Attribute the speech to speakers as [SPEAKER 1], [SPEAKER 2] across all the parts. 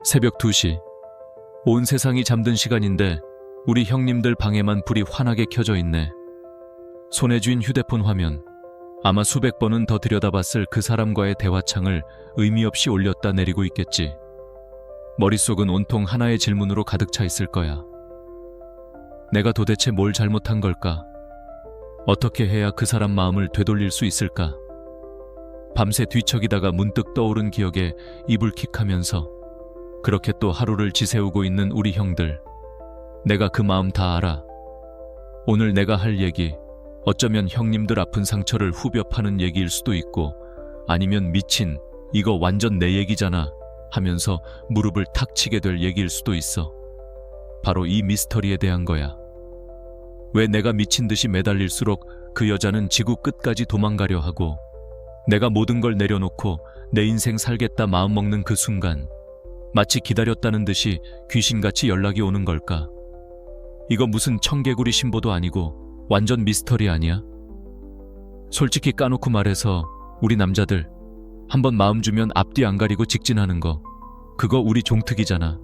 [SPEAKER 1] 새벽 2시. 온 세상이 잠든 시간인데 우리 형님들 방에만 불이 환하게 켜져 있네. 손에 쥔 휴대폰 화면. 아마 수백 번은 더 들여다봤을 그 사람과의 대화창을 의미 없이 올렸다 내리고 있겠지. 머릿속은 온통 하나의 질문으로 가득 차 있을 거야. 내가 도대체 뭘 잘못한 걸까? 어떻게 해야 그 사람 마음을 되돌릴 수 있을까? 밤새 뒤척이다가 문득 떠오른 기억에 이불킥하면서 그렇게 또 하루를 지새우고 있는 우리 형들. 내가 그 마음 다 알아. 오늘 내가 할 얘기, 어쩌면 형님들 아픈 상처를 후벼 파는 얘기일 수도 있고, 아니면 미친, 이거 완전 내 얘기잖아 하면서 무릎을 탁 치게 될 얘기일 수도 있어. 바로 이 미스터리에 대한 거야. 왜 내가 미친 듯이 매달릴수록 그 여자는 지구 끝까지 도망가려 하고, 내가 모든 걸 내려놓고 내 인생 살겠다 마음먹는 그 순간 마치 기다렸다는 듯이 귀신같이 연락이 오는 걸까? 이거 무슨 청개구리 신보도 아니고 완전 미스터리 아니야? 솔직히 까놓고 말해서 우리 남자들 한번 마음 주면 앞뒤 안 가리고 직진하는 거, 그거 우리 종특이잖아.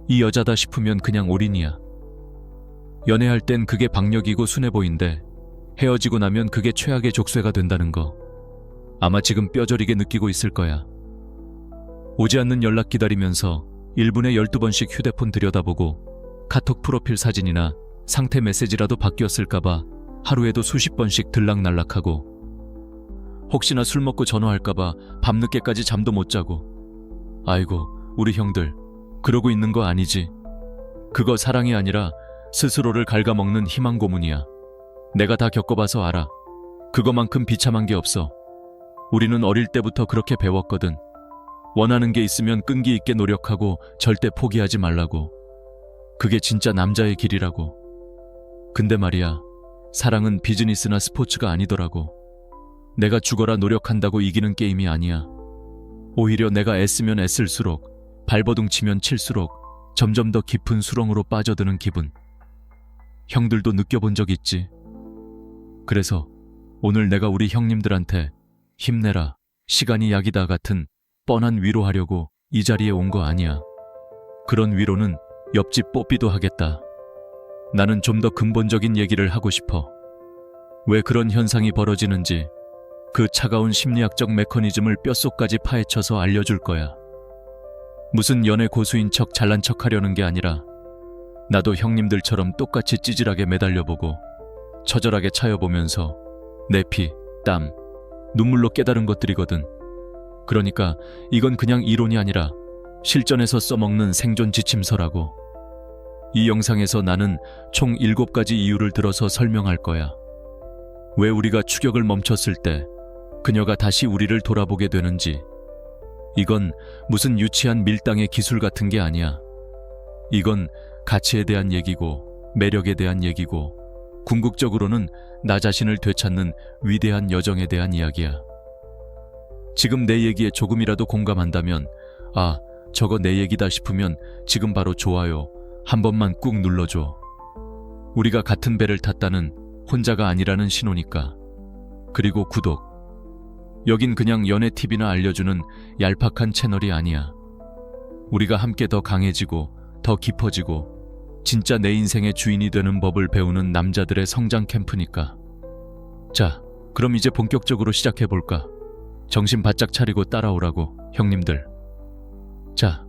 [SPEAKER 1] 이 여자다 싶으면 그냥 올인이야. 연애할 땐 그게 박력이고 순해 보인대 헤어지고 나면 그게 최악의 족쇄가 된다는 거 아마 지금 뼈저리게 느끼고 있을 거야. 오지 않는 연락 기다리면서 1분에 12번씩 휴대폰 들여다보고 카톡 프로필 사진이나 상태 메시지라도 바뀌었을까봐 하루에도 수십 번씩 들락날락하고, 혹시나 술 먹고 전화할까봐 밤늦게까지 잠도 못 자고. 아이고, 우리 형들, 그러고 있는 거 아니지? 그거 사랑이 아니라 스스로를 갉아먹는 희망 고문이야. 내가 다 겪어봐서 알아. 그거만큼 비참한 게 없어. 우리는 어릴 때부터 그렇게 배웠거든. 원하는 게 있으면 끈기 있게 노력하고 절대 포기하지 말라고. 그게 진짜 남자의 길이라고. 근데 말이야, 사랑은 비즈니스나 스포츠가 아니더라고. 내가 죽어라 노력한다고 이기는 게임이 아니야. 오히려 내가 애쓰면 애쓸수록, 발버둥 치면 칠수록 점점 더 깊은 수렁으로 빠져드는 기분. 형들도 느껴본 적 있지? 그래서 오늘 내가 우리 형님들한테 힘내라, 시간이 약이다 같은 뻔한 위로하려고 이 자리에 온 거 아니야. 그런 위로는 옆집 뽀삐도 하겠다. 나는 좀 더 근본적인 얘기를 하고 싶어. 왜 그런 현상이 벌어지는지, 그 차가운 심리학적 메커니즘을 뼛속까지 파헤쳐서 알려줄 거야. 무슨 연애 고수인 척 잘난 척 하려는 게 아니라, 나도 형님들처럼 똑같이 찌질하게 매달려보고 처절하게 차여보면서 내 피, 땀, 눈물로 깨달은 것들이거든. 그러니까 이건 그냥 이론이 아니라 실전에서 써먹는 생존 지침서라고. 이 영상에서 나는 총 7가지 이유를 들어서 설명할 거야. 왜 우리가 추격을 멈췄을 때 그녀가 다시 우리를 돌아보게 되는지. 이건 무슨 유치한 밀당의 기술 같은 게 아니야. 이건 가치에 대한 얘기고, 매력에 대한 얘기고, 궁극적으로는 나 자신을 되찾는 위대한 여정에 대한 이야기야. 지금 내 얘기에 조금이라도 공감한다면, 아, 저거 내 얘기다 싶으면 지금 바로 좋아요 한 번만 꾹 눌러줘. 우리가 같은 배를 탔다는, 혼자가 아니라는 신호니까. 그리고 구독. 여긴 그냥 연애 팁이나 알려주는 얄팍한 채널이 아니야. 우리가 함께 더 강해지고 더 깊어지고 진짜 내 인생의 주인이 되는 법을 배우는 남자들의 성장 캠프니까. 자, 그럼 이제 본격적으로 시작해볼까? 정신 바짝 차리고 따라오라고, 형님들. 자,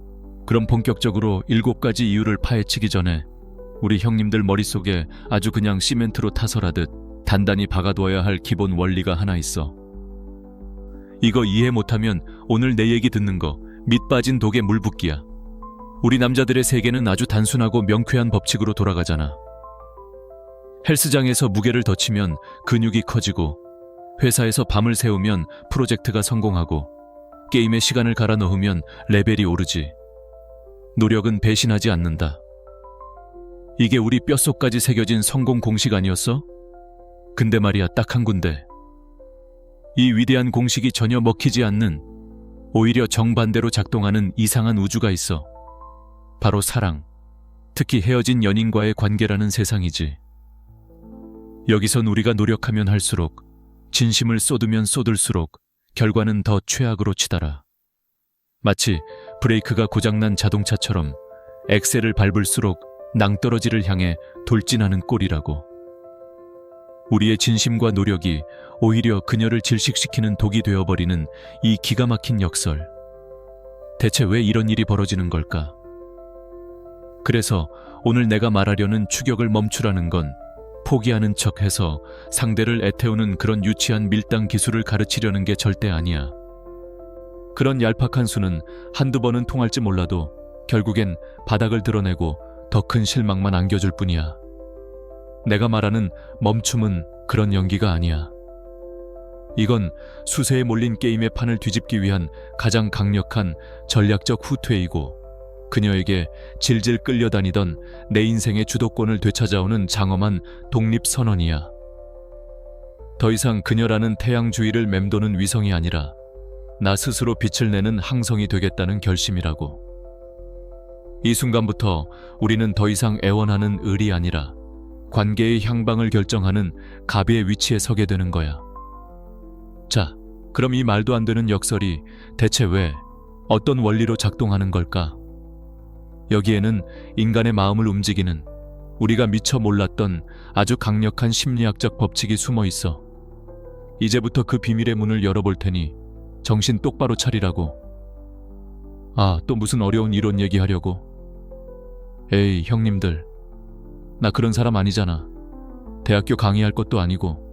[SPEAKER 1] 그럼 본격적으로 7가지 이유를 파헤치기 전에 우리 형님들 머릿속에 아주 그냥 시멘트로 타설하듯 단단히 박아두어야 할 기본 원리가 하나 있어. 이거 이해 못하면 오늘 내 얘기 듣는 거 밑 빠진 독에 물 붓기야. 우리 남자들의 세계는 아주 단순하고 명쾌한 법칙으로 돌아가잖아. 헬스장에서 무게를 더 치면 근육이 커지고, 회사에서 밤을 새우면 프로젝트가 성공하고, 게임에 시간을 갈아 넣으면 레벨이 오르지. 노력은 배신하지 않는다. 이게 우리 뼛속까지 새겨진 성공 공식 아니었어? 근데 말이야, 딱 한 군데. 이 위대한 공식이 전혀 먹히지 않는, 오히려 정반대로 작동하는 이상한 우주가 있어. 바로 사랑, 특히 헤어진 연인과의 관계라는 세상이지. 여기선 우리가 노력하면 할수록, 진심을 쏟으면 쏟을수록 결과는 더 최악으로 치달아. 마치 브레이크가 고장난 자동차처럼 엑셀을 밟을수록 낭떠러지를 향해 돌진하는 꼴이라고. 우리의 진심과 노력이 오히려 그녀를 질식시키는 독이 되어버리는 이 기가 막힌 역설. 대체 왜 이런 일이 벌어지는 걸까? 그래서 오늘 내가 말하려는 추격을 멈추라는 건 포기하는 척해서 상대를 애태우는 그런 유치한 밀당 기술을 가르치려는 게 절대 아니야. 그런 얄팍한 수는 한두 번은 통할지 몰라도 결국엔 바닥을 드러내고 더 큰 실망만 안겨줄 뿐이야. 내가 말하는 멈춤은 그런 연기가 아니야. 이건 수세에 몰린 게임의 판을 뒤집기 위한 가장 강력한 전략적 후퇴이고, 그녀에게 질질 끌려다니던 내 인생의 주도권을 되찾아오는 장엄한 독립선언이야. 더 이상 그녀라는 태양주위를 맴도는 위성이 아니라 나 스스로 빛을 내는 항성이 되겠다는 결심이라고. 이 순간부터 우리는 더 이상 애원하는 을이 아니라 관계의 향방을 결정하는 갑의 위치에 서게 되는 거야. 자, 그럼 이 말도 안 되는 역설이 대체 왜, 어떤 원리로 작동하는 걸까? 여기에는 인간의 마음을 움직이는 우리가 미처 몰랐던 아주 강력한 심리학적 법칙이 숨어 있어. 이제부터 그 비밀의 문을 열어볼 테니 정신 똑바로 차리라고. 아, 또 무슨 어려운 이론 얘기하려고? 에이, 형님들. 나 그런 사람 아니잖아. 대학교 강의할 것도 아니고.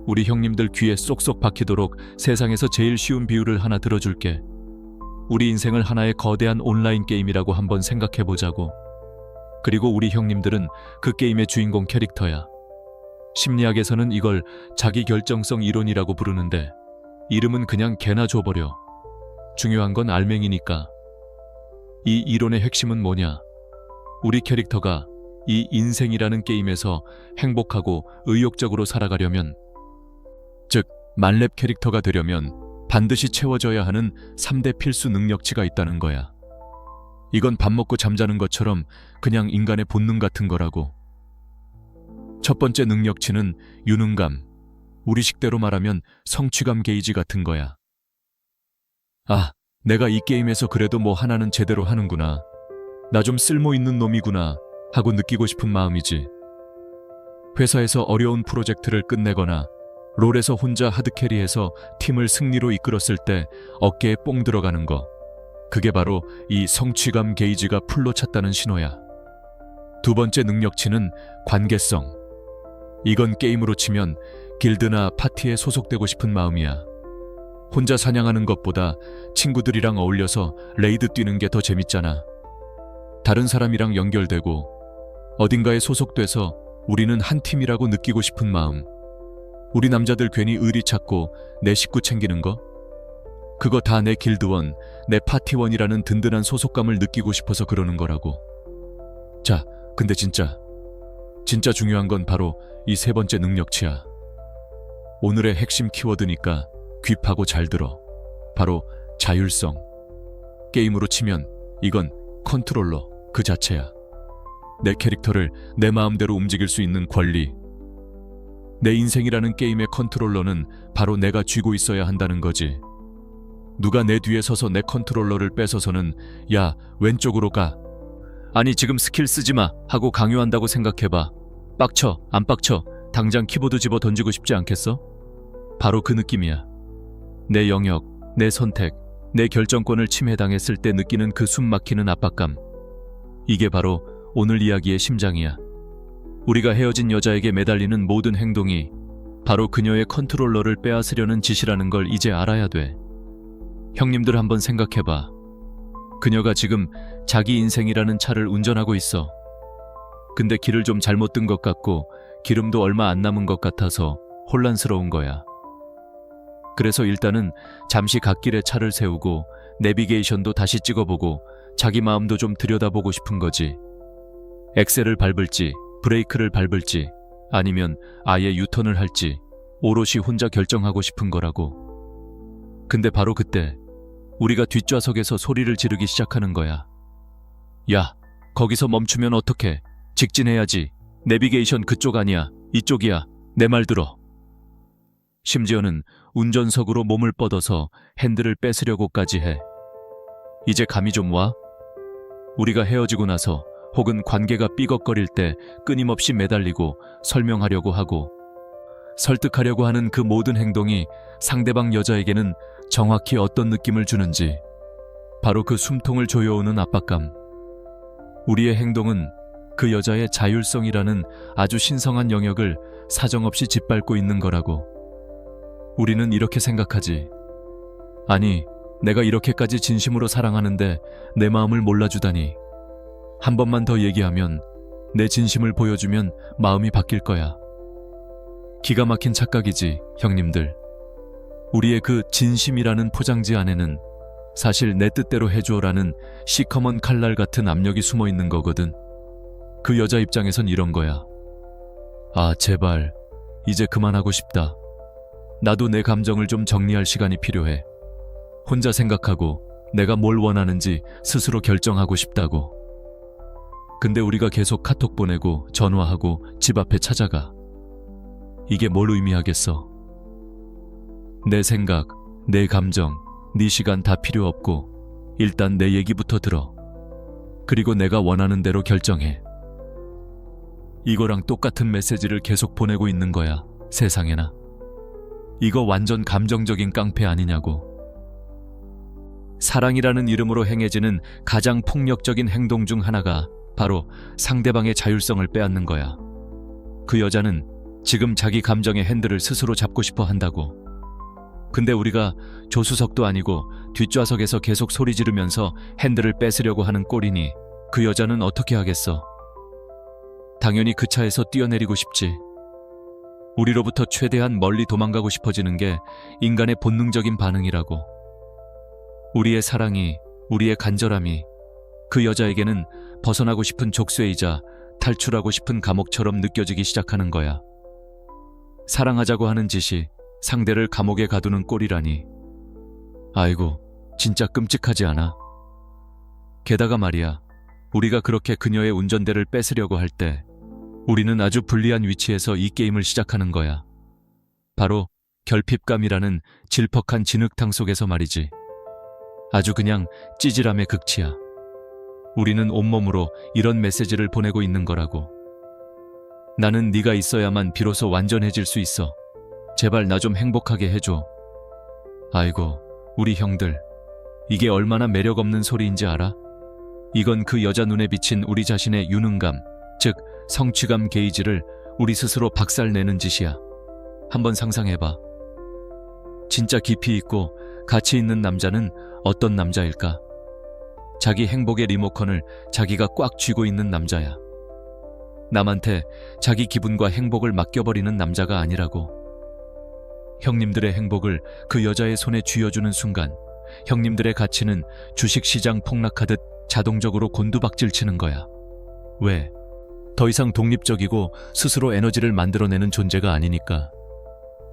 [SPEAKER 1] 우리 형님들 귀에 쏙쏙 박히도록 세상에서 제일 쉬운 비유를 하나 들어줄게. 우리 인생을 하나의 거대한 온라인 게임이라고 한번 생각해보자고. 그리고 우리 형님들은 그 게임의 주인공 캐릭터야. 심리학에서는 이걸 자기결정성 이론이라고 부르는데 이름은 그냥 개나 줘버려. 중요한 건 알맹이니까. 이 이론의 핵심은 뭐냐? 우리 캐릭터가 이 인생이라는 게임에서 행복하고 의욕적으로 살아가려면, 즉 만렙 캐릭터가 되려면 반드시 채워져야 하는 3대 필수 능력치가 있다는 거야. 이건 밥 먹고 잠자는 것처럼 그냥 인간의 본능 같은 거라고. 첫 번째 능력치는 유능감, 우리 식대로 말하면 성취감 게이지 같은 거야. 아, 내가 이 게임에서 그래도 뭐 하나는 제대로 하는구나. 나 좀 쓸모있는 놈이구나 하고 느끼고 싶은 마음이지. 회사에서 어려운 프로젝트를 끝내거나 롤에서 혼자 하드캐리해서 팀을 승리로 이끌었을 때 어깨에 뽕 들어가는 거. 그게 바로 이 성취감 게이지가 풀로 찼다는 신호야. 두 번째 능력치는 관계성. 이건 게임으로 치면 길드나 파티에 소속되고 싶은 마음이야. 혼자 사냥하는 것보다 친구들이랑 어울려서 레이드 뛰는 게 더 재밌잖아. 다른 사람이랑 연결되고 어딘가에 소속돼서 우리는 한 팀이라고 느끼고 싶은 마음. 우리 남자들 괜히 의리 찾고 내 식구 챙기는 거? 그거 다 내 길드원, 내 파티원이라는 든든한 소속감을 느끼고 싶어서 그러는 거라고. 자, 근데 진짜 중요한 건 바로 이 세 번째 능력치야. 오늘의 핵심 키워드니까 귀 파고 잘 들어. 바로 자율성. 게임으로 치면 이건 컨트롤러 그 자체야. 내 캐릭터를 내 마음대로 움직일 수 있는 권리. 내 인생이라는 게임의 컨트롤러는 바로 내가 쥐고 있어야 한다는 거지. 누가 내 뒤에 서서 내 컨트롤러를 뺏어서는 야, 왼쪽으로 가. 아니 지금 스킬 쓰지 마 하고 강요한다고 생각해봐. 빡쳐, 안 빡쳐? 당장 키보드 집어 던지고 싶지 않겠어? 바로 그 느낌이야. 내 영역, 내 선택, 내 결정권을 침해당했을 때 느끼는 그 숨 막히는 압박감. 이게 바로 오늘 이야기의 심장이야. 우리가 헤어진 여자에게 매달리는 모든 행동이 바로 그녀의 컨트롤러를 빼앗으려는 짓이라는 걸 이제 알아야 돼. 형님들 한번 생각해봐. 그녀가 지금 자기 인생이라는 차를 운전하고 있어. 근데 길을 좀 잘못 든 것 같고 기름도 얼마 안 남은 것 같아서 혼란스러운 거야. 그래서 일단은 잠시 갓길에 차를 세우고 내비게이션도 다시 찍어보고 자기 마음도 좀 들여다보고 싶은 거지. 엑셀을 밟을지 브레이크를 밟을지 아니면 아예 유턴을 할지 오롯이 혼자 결정하고 싶은 거라고. 근데 바로 그때 우리가 뒷좌석에서 소리를 지르기 시작하는 거야. 야, 거기서 멈추면 어떡해? 직진해야지. 내비게이션 그쪽 아니야. 이쪽이야. 내 말 들어. 심지어는 운전석으로 몸을 뻗어서 핸들을 뺏으려고까지 해. 이제 감이 좀 와? 우리가 헤어지고 나서 혹은 관계가 삐걱거릴 때 끊임없이 매달리고 설명하려고 하고 설득하려고 하는 그 모든 행동이 상대방 여자에게는 정확히 어떤 느낌을 주는지, 바로 그 숨통을 조여오는 압박감. 우리의 행동은 그 여자의 자율성이라는 아주 신성한 영역을 사정없이 짓밟고 있는 거라고. 우리는 이렇게 생각하지. 아니, 내가 이렇게까지 진심으로 사랑하는데 내 마음을 몰라주다니. 한 번만 더 얘기하면, 내 진심을 보여주면 마음이 바뀔 거야. 기가 막힌 착각이지, 형님들. 우리의 그 진심이라는 포장지 안에는 사실 내 뜻대로 해줘라는 시커먼 칼날 같은 압력이 숨어 있는 거거든. 그 여자 입장에선 이런 거야. 아, 제발 이제 그만하고 싶다. 나도 내 감정을 좀 정리할 시간이 필요해. 혼자 생각하고 내가 뭘 원하는지 스스로 결정하고 싶다고. 근데 우리가 계속 카톡 보내고 전화하고 집 앞에 찾아가. 이게 뭘 의미하겠어? 내 생각, 내 감정, 네 시간 다 필요 없고 일단 내 얘기부터 들어. 그리고 내가 원하는 대로 결정해. 이거랑 똑같은 메시지를 계속 보내고 있는 거야, 세상에나. 이거 완전 감정적인 깡패 아니냐고. 사랑이라는 이름으로 행해지는 가장 폭력적인 행동 중 하나가 바로 상대방의 자율성을 빼앗는 거야. 그 여자는 지금 자기 감정의 핸들을 스스로 잡고 싶어 한다고. 근데 우리가 조수석도 아니고 뒷좌석에서 계속 소리 지르면서 핸들을 뺏으려고 하는 꼴이니 그 여자는 어떻게 하겠어? 당연히 그 차에서 뛰어내리고 싶지. 우리로부터 최대한 멀리 도망가고 싶어지는 게 인간의 본능적인 반응이라고. 우리의 사랑이, 우리의 간절함이 그 여자에게는 벗어나고 싶은 족쇄이자 탈출하고 싶은 감옥처럼 느껴지기 시작하는 거야. 사랑하자고 하는 짓이 상대를 감옥에 가두는 꼴이라니. 아이고, 진짜 끔찍하지 않아? 게다가 말이야, 우리가 그렇게 그녀의 운전대를 뺏으려고 할 때 우리는 아주 불리한 위치에서 이 게임을 시작하는 거야. 바로 결핍감이라는 질퍽한 진흙탕 속에서 말이지. 아주 그냥 찌질함의 극치야. 우리는 온몸으로 이런 메시지를 보내고 있는 거라고. 나는 네가 있어야만 비로소 완전해질 수 있어. 제발 나 좀 행복하게 해줘. 아이고, 우리 형들. 이게 얼마나 매력 없는 소리인지 알아? 이건 그 여자 눈에 비친 우리 자신의 유능감, 즉 성취감 게이지를 우리 스스로 박살내는 짓이야. 한번 상상해봐. 진짜 깊이 있고 가치 있는 남자는 어떤 남자일까? 자기 행복의 리모컨을 자기가 꽉 쥐고 있는 남자야. 남한테 자기 기분과 행복을 맡겨버리는 남자가 아니라고. 형님들의 행복을 그 여자의 손에 쥐어주는 순간 형님들의 가치는 주식시장 폭락하듯 자동적으로 곤두박질 치는 거야. 왜? 더 이상 독립적이고 스스로 에너지를 만들어내는 존재가 아니니까.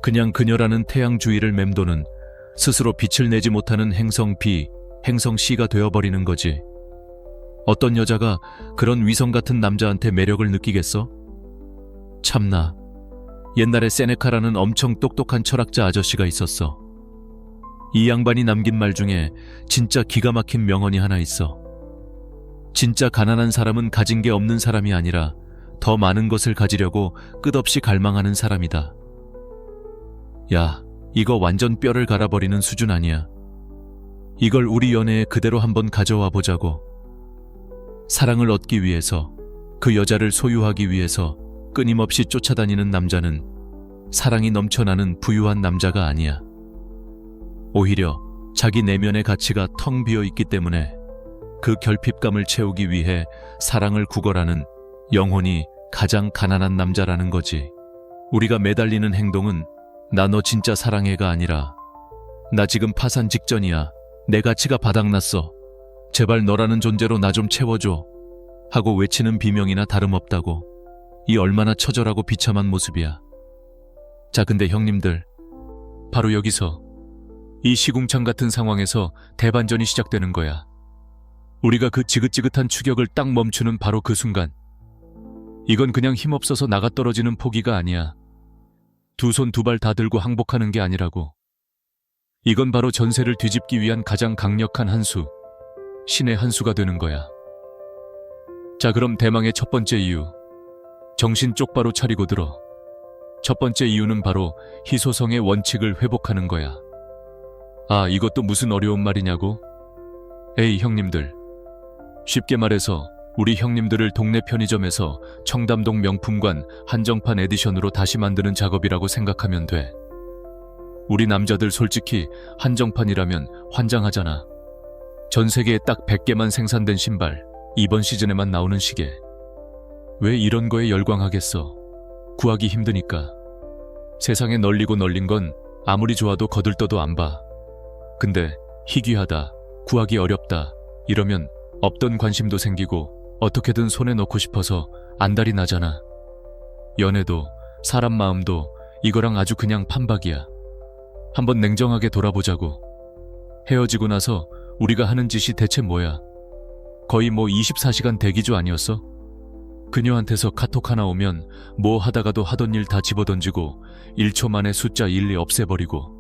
[SPEAKER 1] 그냥 그녀라는 태양 주위를 맴도는 스스로 빛을 내지 못하는 행성 B, 행성 C가 되어버리는 거지. 어떤 여자가 그런 위성 같은 남자한테 매력을 느끼겠어? 참나. 옛날에 세네카라는 엄청 똑똑한 철학자 아저씨가 있었어. 이 양반이 남긴 말 중에 진짜 기가 막힌 명언이 하나 있어. 진짜 가난한 사람은 가진 게 없는 사람이 아니라 더 많은 것을 가지려고 끝없이 갈망하는 사람이다. 야, 이거 완전 뼈를 갈아버리는 수준 아니야. 이걸 우리 연애에 그대로 한번 가져와 보자고. 사랑을 얻기 위해서, 그 여자를 소유하기 위해서 끊임없이 쫓아다니는 남자는 사랑이 넘쳐나는 부유한 남자가 아니야. 오히려 자기 내면의 가치가 텅 비어 있기 때문에 그 결핍감을 채우기 위해 사랑을 구걸하는 영혼이 가장 가난한 남자라는 거지. 우리가 매달리는 행동은 나 너 진짜 사랑해가 아니라 나 지금 파산 직전이야. 내 가치가 바닥났어. 제발 너라는 존재로 나 좀 채워줘. 하고 외치는 비명이나 다름없다고. 이 얼마나 처절하고 비참한 모습이야. 자, 근데 형님들, 바로 여기서 이 시궁창 같은 상황에서 대반전이 시작되는 거야. 우리가 그 지긋지긋한 추격을 딱 멈추는 바로 그 순간, 이건 그냥 힘없어서 나가떨어지는 포기가 아니야. 두 손 두 발 다 들고 항복하는 게 아니라고. 이건 바로 전세를 뒤집기 위한 가장 강력한 한 수, 신의 한 수가 되는 거야. 자, 그럼 대망의 첫 번째 이유. 정신 똑바로 차리고 들어. 첫 번째 이유는 바로 희소성의 원칙을 회복하는 거야. 아, 이것도 무슨 어려운 말이냐고? 에이, 형님들. 쉽게 말해서 우리 형님들을 동네 편의점에서 청담동 명품관 한정판 에디션으로 다시 만드는 작업이라고 생각하면 돼. 우리 남자들 솔직히 한정판이라면 환장하잖아. 전 세계에 딱 100개만 생산된 신발, 이번 시즌에만 나오는 시계. 왜 이런 거에 열광하겠어? 구하기 힘드니까. 세상에 널리고 널린 건 아무리 좋아도 거들떠도 안 봐. 근데 희귀하다, 구하기 어렵다 이러면 없던 관심도 생기고 어떻게든 손에 넣고 싶어서 안달이 나잖아. 연애도 사람 마음도 이거랑 아주 그냥 판박이야. 한번 냉정하게 돌아보자고. 헤어지고 나서 우리가 하는 짓이 대체 뭐야? 거의 24시간 대기조 아니었어? 그녀한테서 카톡 하나 오면 뭐 하다가도 하던 일 다 집어던지고 1초 만에 숫자 1, 2 없애버리고,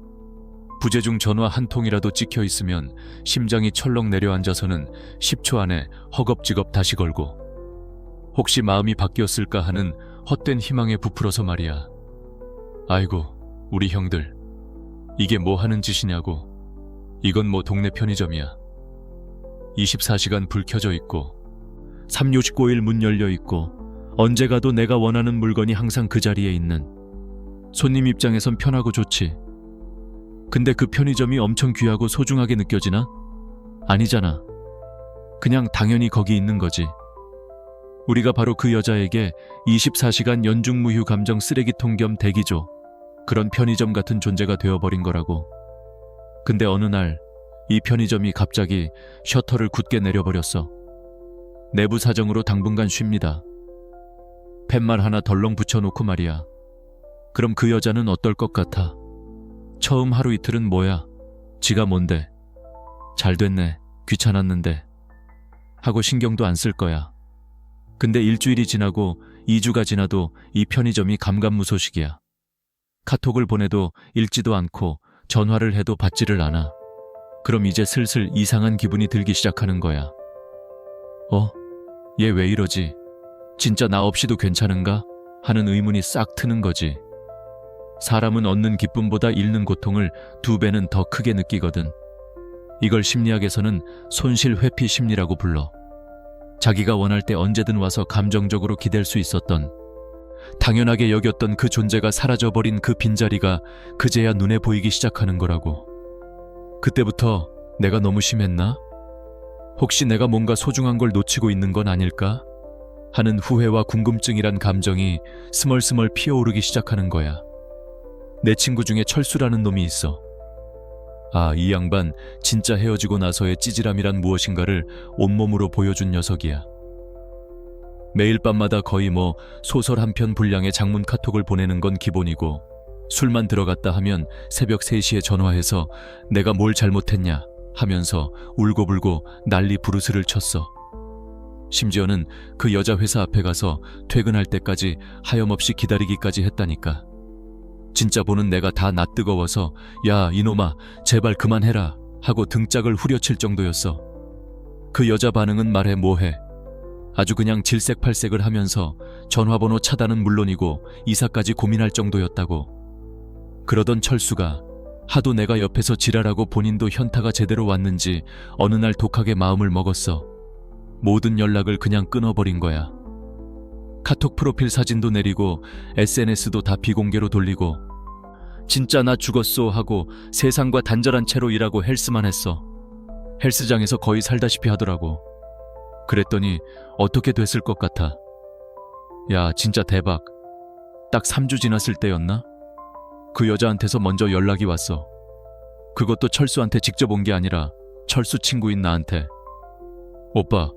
[SPEAKER 1] 부재중 전화 한 통이라도 찍혀 있으면 심장이 철렁 내려앉아서는 10초 안에 허겁지겁 다시 걸고, 혹시 마음이 바뀌었을까 하는 헛된 희망에 부풀어서 말이야. 아이고, 우리 형들. 이게 뭐 하는 짓이냐고. 이건 뭐 동네 편의점이야. 24시간 불 켜져 있고 365일 문 열려 있고 언제 가도 내가 원하는 물건이 항상 그 자리에 있는, 손님 입장에선 편하고 좋지. 근데 그 편의점이 엄청 귀하고 소중하게 느껴지나? 아니잖아. 그냥 당연히 거기 있는 거지. 우리가 바로 그 여자에게 24시간 연중무휴 감정 쓰레기통 겸 대기조, 그런 편의점 같은 존재가 되어버린 거라고. 근데 어느 날 이 편의점이 갑자기 셔터를 굳게 내려버렸어. 내부 사정으로 당분간 쉽니다. 팻말 하나 덜렁 붙여놓고 말이야. 그럼 그 여자는 어떨 것 같아? 처음 하루 이틀은 뭐야? 지가 뭔데? 잘 됐네, 귀찮았는데 하고 신경도 안 쓸 거야. 근데 일주일이 지나고 2주가 지나도 이 편의점이 감감무소식이야. 카톡을 보내도 읽지도 않고 전화를 해도 받지를 않아. 그럼 이제 슬슬 이상한 기분이 들기 시작하는 거야. 얘 왜 이러지? 진짜 나 없이도 괜찮은가? 하는 의문이 싹 트는 거지. 사람은 얻는 기쁨보다 잃는 고통을 2배는 더 크게 느끼거든. 이걸 심리학에서는 손실회피 심리라고 불러. 자기가 원할 때 언제든 와서 감정적으로 기댈 수 있었던, 당연하게 여겼던 그 존재가 사라져버린 그 빈자리가 그제야 눈에 보이기 시작하는 거라고. 그때부터 내가 너무 심했나? 혹시 내가 뭔가 소중한 걸 놓치고 있는 건 아닐까? 하는 후회와 궁금증이란 감정이 스멀스멀 피어오르기 시작하는 거야. 내 친구 중에 철수라는 놈이 있어. 아, 이 양반 진짜 헤어지고 나서의 찌질함이란 무엇인가를 온몸으로 보여준 녀석이야. 매일 밤마다 거의 소설 한 편 분량의 장문 카톡을 보내는 건 기본이고, 술만 들어갔다 하면 새벽 3시에 전화해서 내가 뭘 잘못했냐 하면서 울고불고 난리 부르스를 쳤어. 심지어는 그 여자 회사 앞에 가서 퇴근할 때까지 하염없이 기다리기까지 했다니까. 진짜 보는 내가 다 낯뜨거워서 야, 이놈아 제발 그만해라 하고 등짝을 후려칠 정도였어. 그 여자 반응은 말해 뭐해. 아주 그냥 질색팔색을 하면서 전화번호 차단은 물론이고 이사까지 고민할 정도였다고. 그러던 철수가 하도 내가 옆에서 지랄하고 본인도 현타가 제대로 왔는지 어느 날 독하게 마음을 먹었어. 모든 연락을 그냥 끊어버린 거야. 카톡 프로필 사진도 내리고 SNS도 다 비공개로 돌리고, 진짜 나 죽었어 하고 세상과 단절한 채로 일하고 헬스만 했어. 헬스장에서 거의 살다시피 하더라고. 그랬더니 어떻게 됐을 것 같아? 야, 진짜 대박. 딱 3주 지났을 때였나? 그 여자한테서 먼저 연락이 왔어. 그것도 철수한테 직접 온 게 아니라 철수 친구인 나한테. 오빠,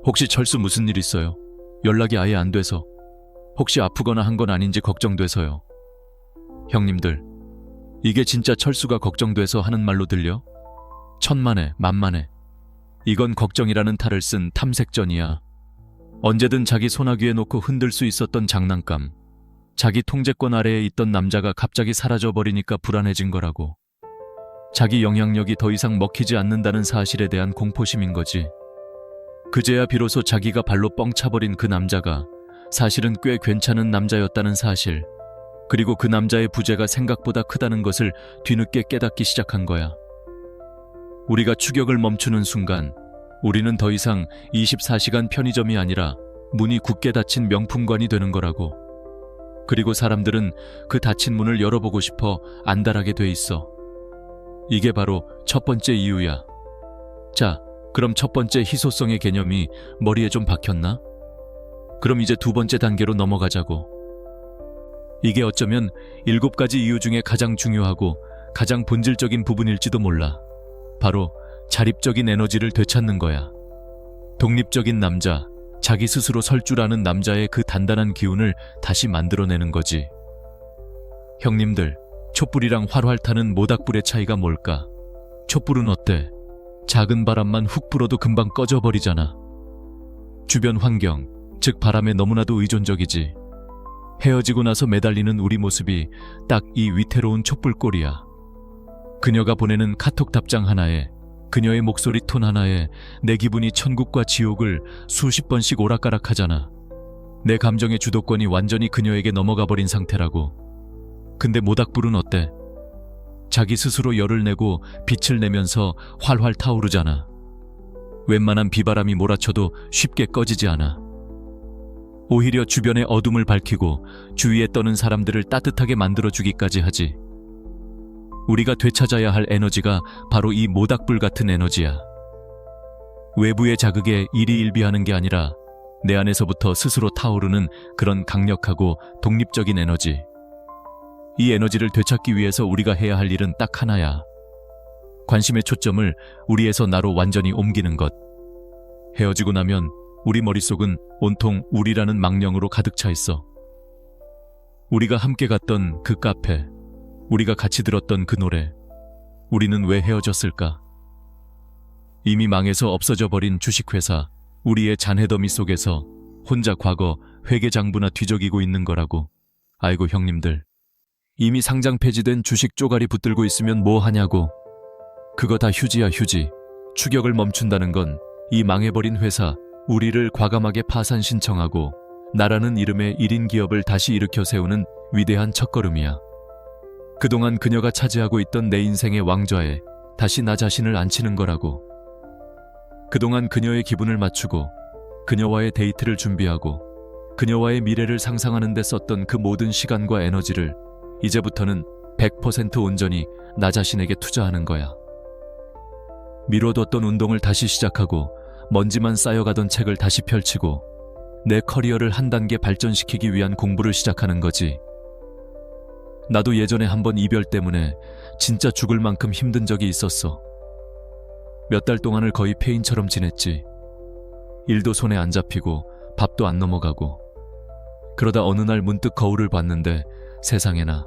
[SPEAKER 1] 혹시 철수 무슨 일 있어요? 연락이 아예 안 돼서. 혹시 아프거나 한 건 아닌지 걱정돼서요. 형님들, 이게 진짜 철수가 걱정돼서 하는 말로 들려? 천만에 만만에. 이건 걱정이라는 탈을 쓴 탐색전이야. 언제든 자기 소나귀에 놓고 흔들 수 있었던 장난감. 자기 통제권 아래에 있던 남자가 갑자기 사라져버리니까 불안해진 거라고. 자기 영향력이 더 이상 먹히지 않는다는 사실에 대한 공포심인 거지. 그제야 비로소 자기가 발로 뻥 차버린 그 남자가 사실은 꽤 괜찮은 남자였다는 사실, 그리고 그 남자의 부재가 생각보다 크다는 것을 뒤늦게 깨닫기 시작한 거야. 우리가 추격을 멈추는 순간 우리는 더 이상 24시간 편의점이 아니라 문이 굳게 닫힌 명품관이 되는 거라고. 그리고 사람들은 그 닫힌 문을 열어보고 싶어 안달하게 돼 있어. 이게 바로 첫 번째 이유야. 자, 그럼 첫 번째 희소성의 개념이 머리에 좀 박혔나? 그럼 이제 두 번째 단계로 넘어가자고. 이게 어쩌면 7가지 이유 중에 가장 중요하고 가장 본질적인 부분일지도 몰라. 바로 자립적인 에너지를 되찾는 거야. 독립적인 남자, 자기 스스로 설 줄 아는 남자의 그 단단한 기운을 다시 만들어내는 거지. 형님들, 촛불이랑 활활 타는 모닥불의 차이가 뭘까? 촛불은 어때? 작은 바람만 훅 불어도 금방 꺼져버리잖아. 주변 환경, 즉 바람에 너무나도 의존적이지. 헤어지고 나서 매달리는 우리 모습이 딱 이 위태로운 촛불꼴이야. 그녀가 보내는 카톡 답장 하나에, 그녀의 목소리 톤 하나에 내 기분이 천국과 지옥을 수십 번씩 오락가락하잖아. 내 감정의 주도권이 완전히 그녀에게 넘어가 버린 상태라고. 근데 모닥불은 어때? 자기 스스로 열을 내고 빛을 내면서 활활 타오르잖아. 웬만한 비바람이 몰아쳐도 쉽게 꺼지지 않아. 오히려 주변의 어둠을 밝히고 주위에 떠는 사람들을 따뜻하게 만들어주기까지 하지. 우리가 되찾아야 할 에너지가 바로 이 모닥불 같은 에너지야. 외부의 자극에 일희일비하는 게 아니라 내 안에서부터 스스로 타오르는 그런 강력하고 독립적인 에너지. 이 에너지를 되찾기 위해서 우리가 해야 할 일은 딱 하나야. 관심의 초점을 우리에서 나로 완전히 옮기는 것. 헤어지고 나면 우리 머릿속은 온통 우리라는 망령으로 가득 차 있어. 우리가 함께 갔던 그 카페, 우리가 같이 들었던 그 노래, 우리는 왜 헤어졌을까? 이미 망해서 없어져 버린 주식회사, 우리의 잔해더미 속에서 혼자 과거 회계장부나 뒤적이고 있는 거라고. 아이고 형님들, 이미 상장 폐지된 주식 쪼가리 붙들고 있으면 뭐 하냐고. 그거 다 휴지야 휴지. 추격을 멈춘다는 건 이 망해버린 회사, 우리를 과감하게 파산 신청하고 나라는 이름의 1인 기업을 다시 일으켜 세우는 위대한 첫걸음이야. 그동안 그녀가 차지하고 있던 내 인생의 왕좌에 다시 나 자신을 앉히는 거라고. 그동안 그녀의 기분을 맞추고 그녀와의 데이트를 준비하고 그녀와의 미래를 상상하는 데 썼던 그 모든 시간과 에너지를 이제부터는 100% 온전히 나 자신에게 투자하는 거야. 미뤄뒀던 운동을 다시 시작하고 먼지만 쌓여가던 책을 다시 펼치고 내 커리어를 한 단계 발전시키기 위한 공부를 시작하는 거지. 나도 예전에 한번 이별 때문에 진짜 죽을 만큼 힘든 적이 있었어. 몇 달 동안을 거의 폐인처럼 지냈지. 일도 손에 안 잡히고 밥도 안 넘어가고. 그러다 어느 날 문득 거울을 봤는데 세상에나,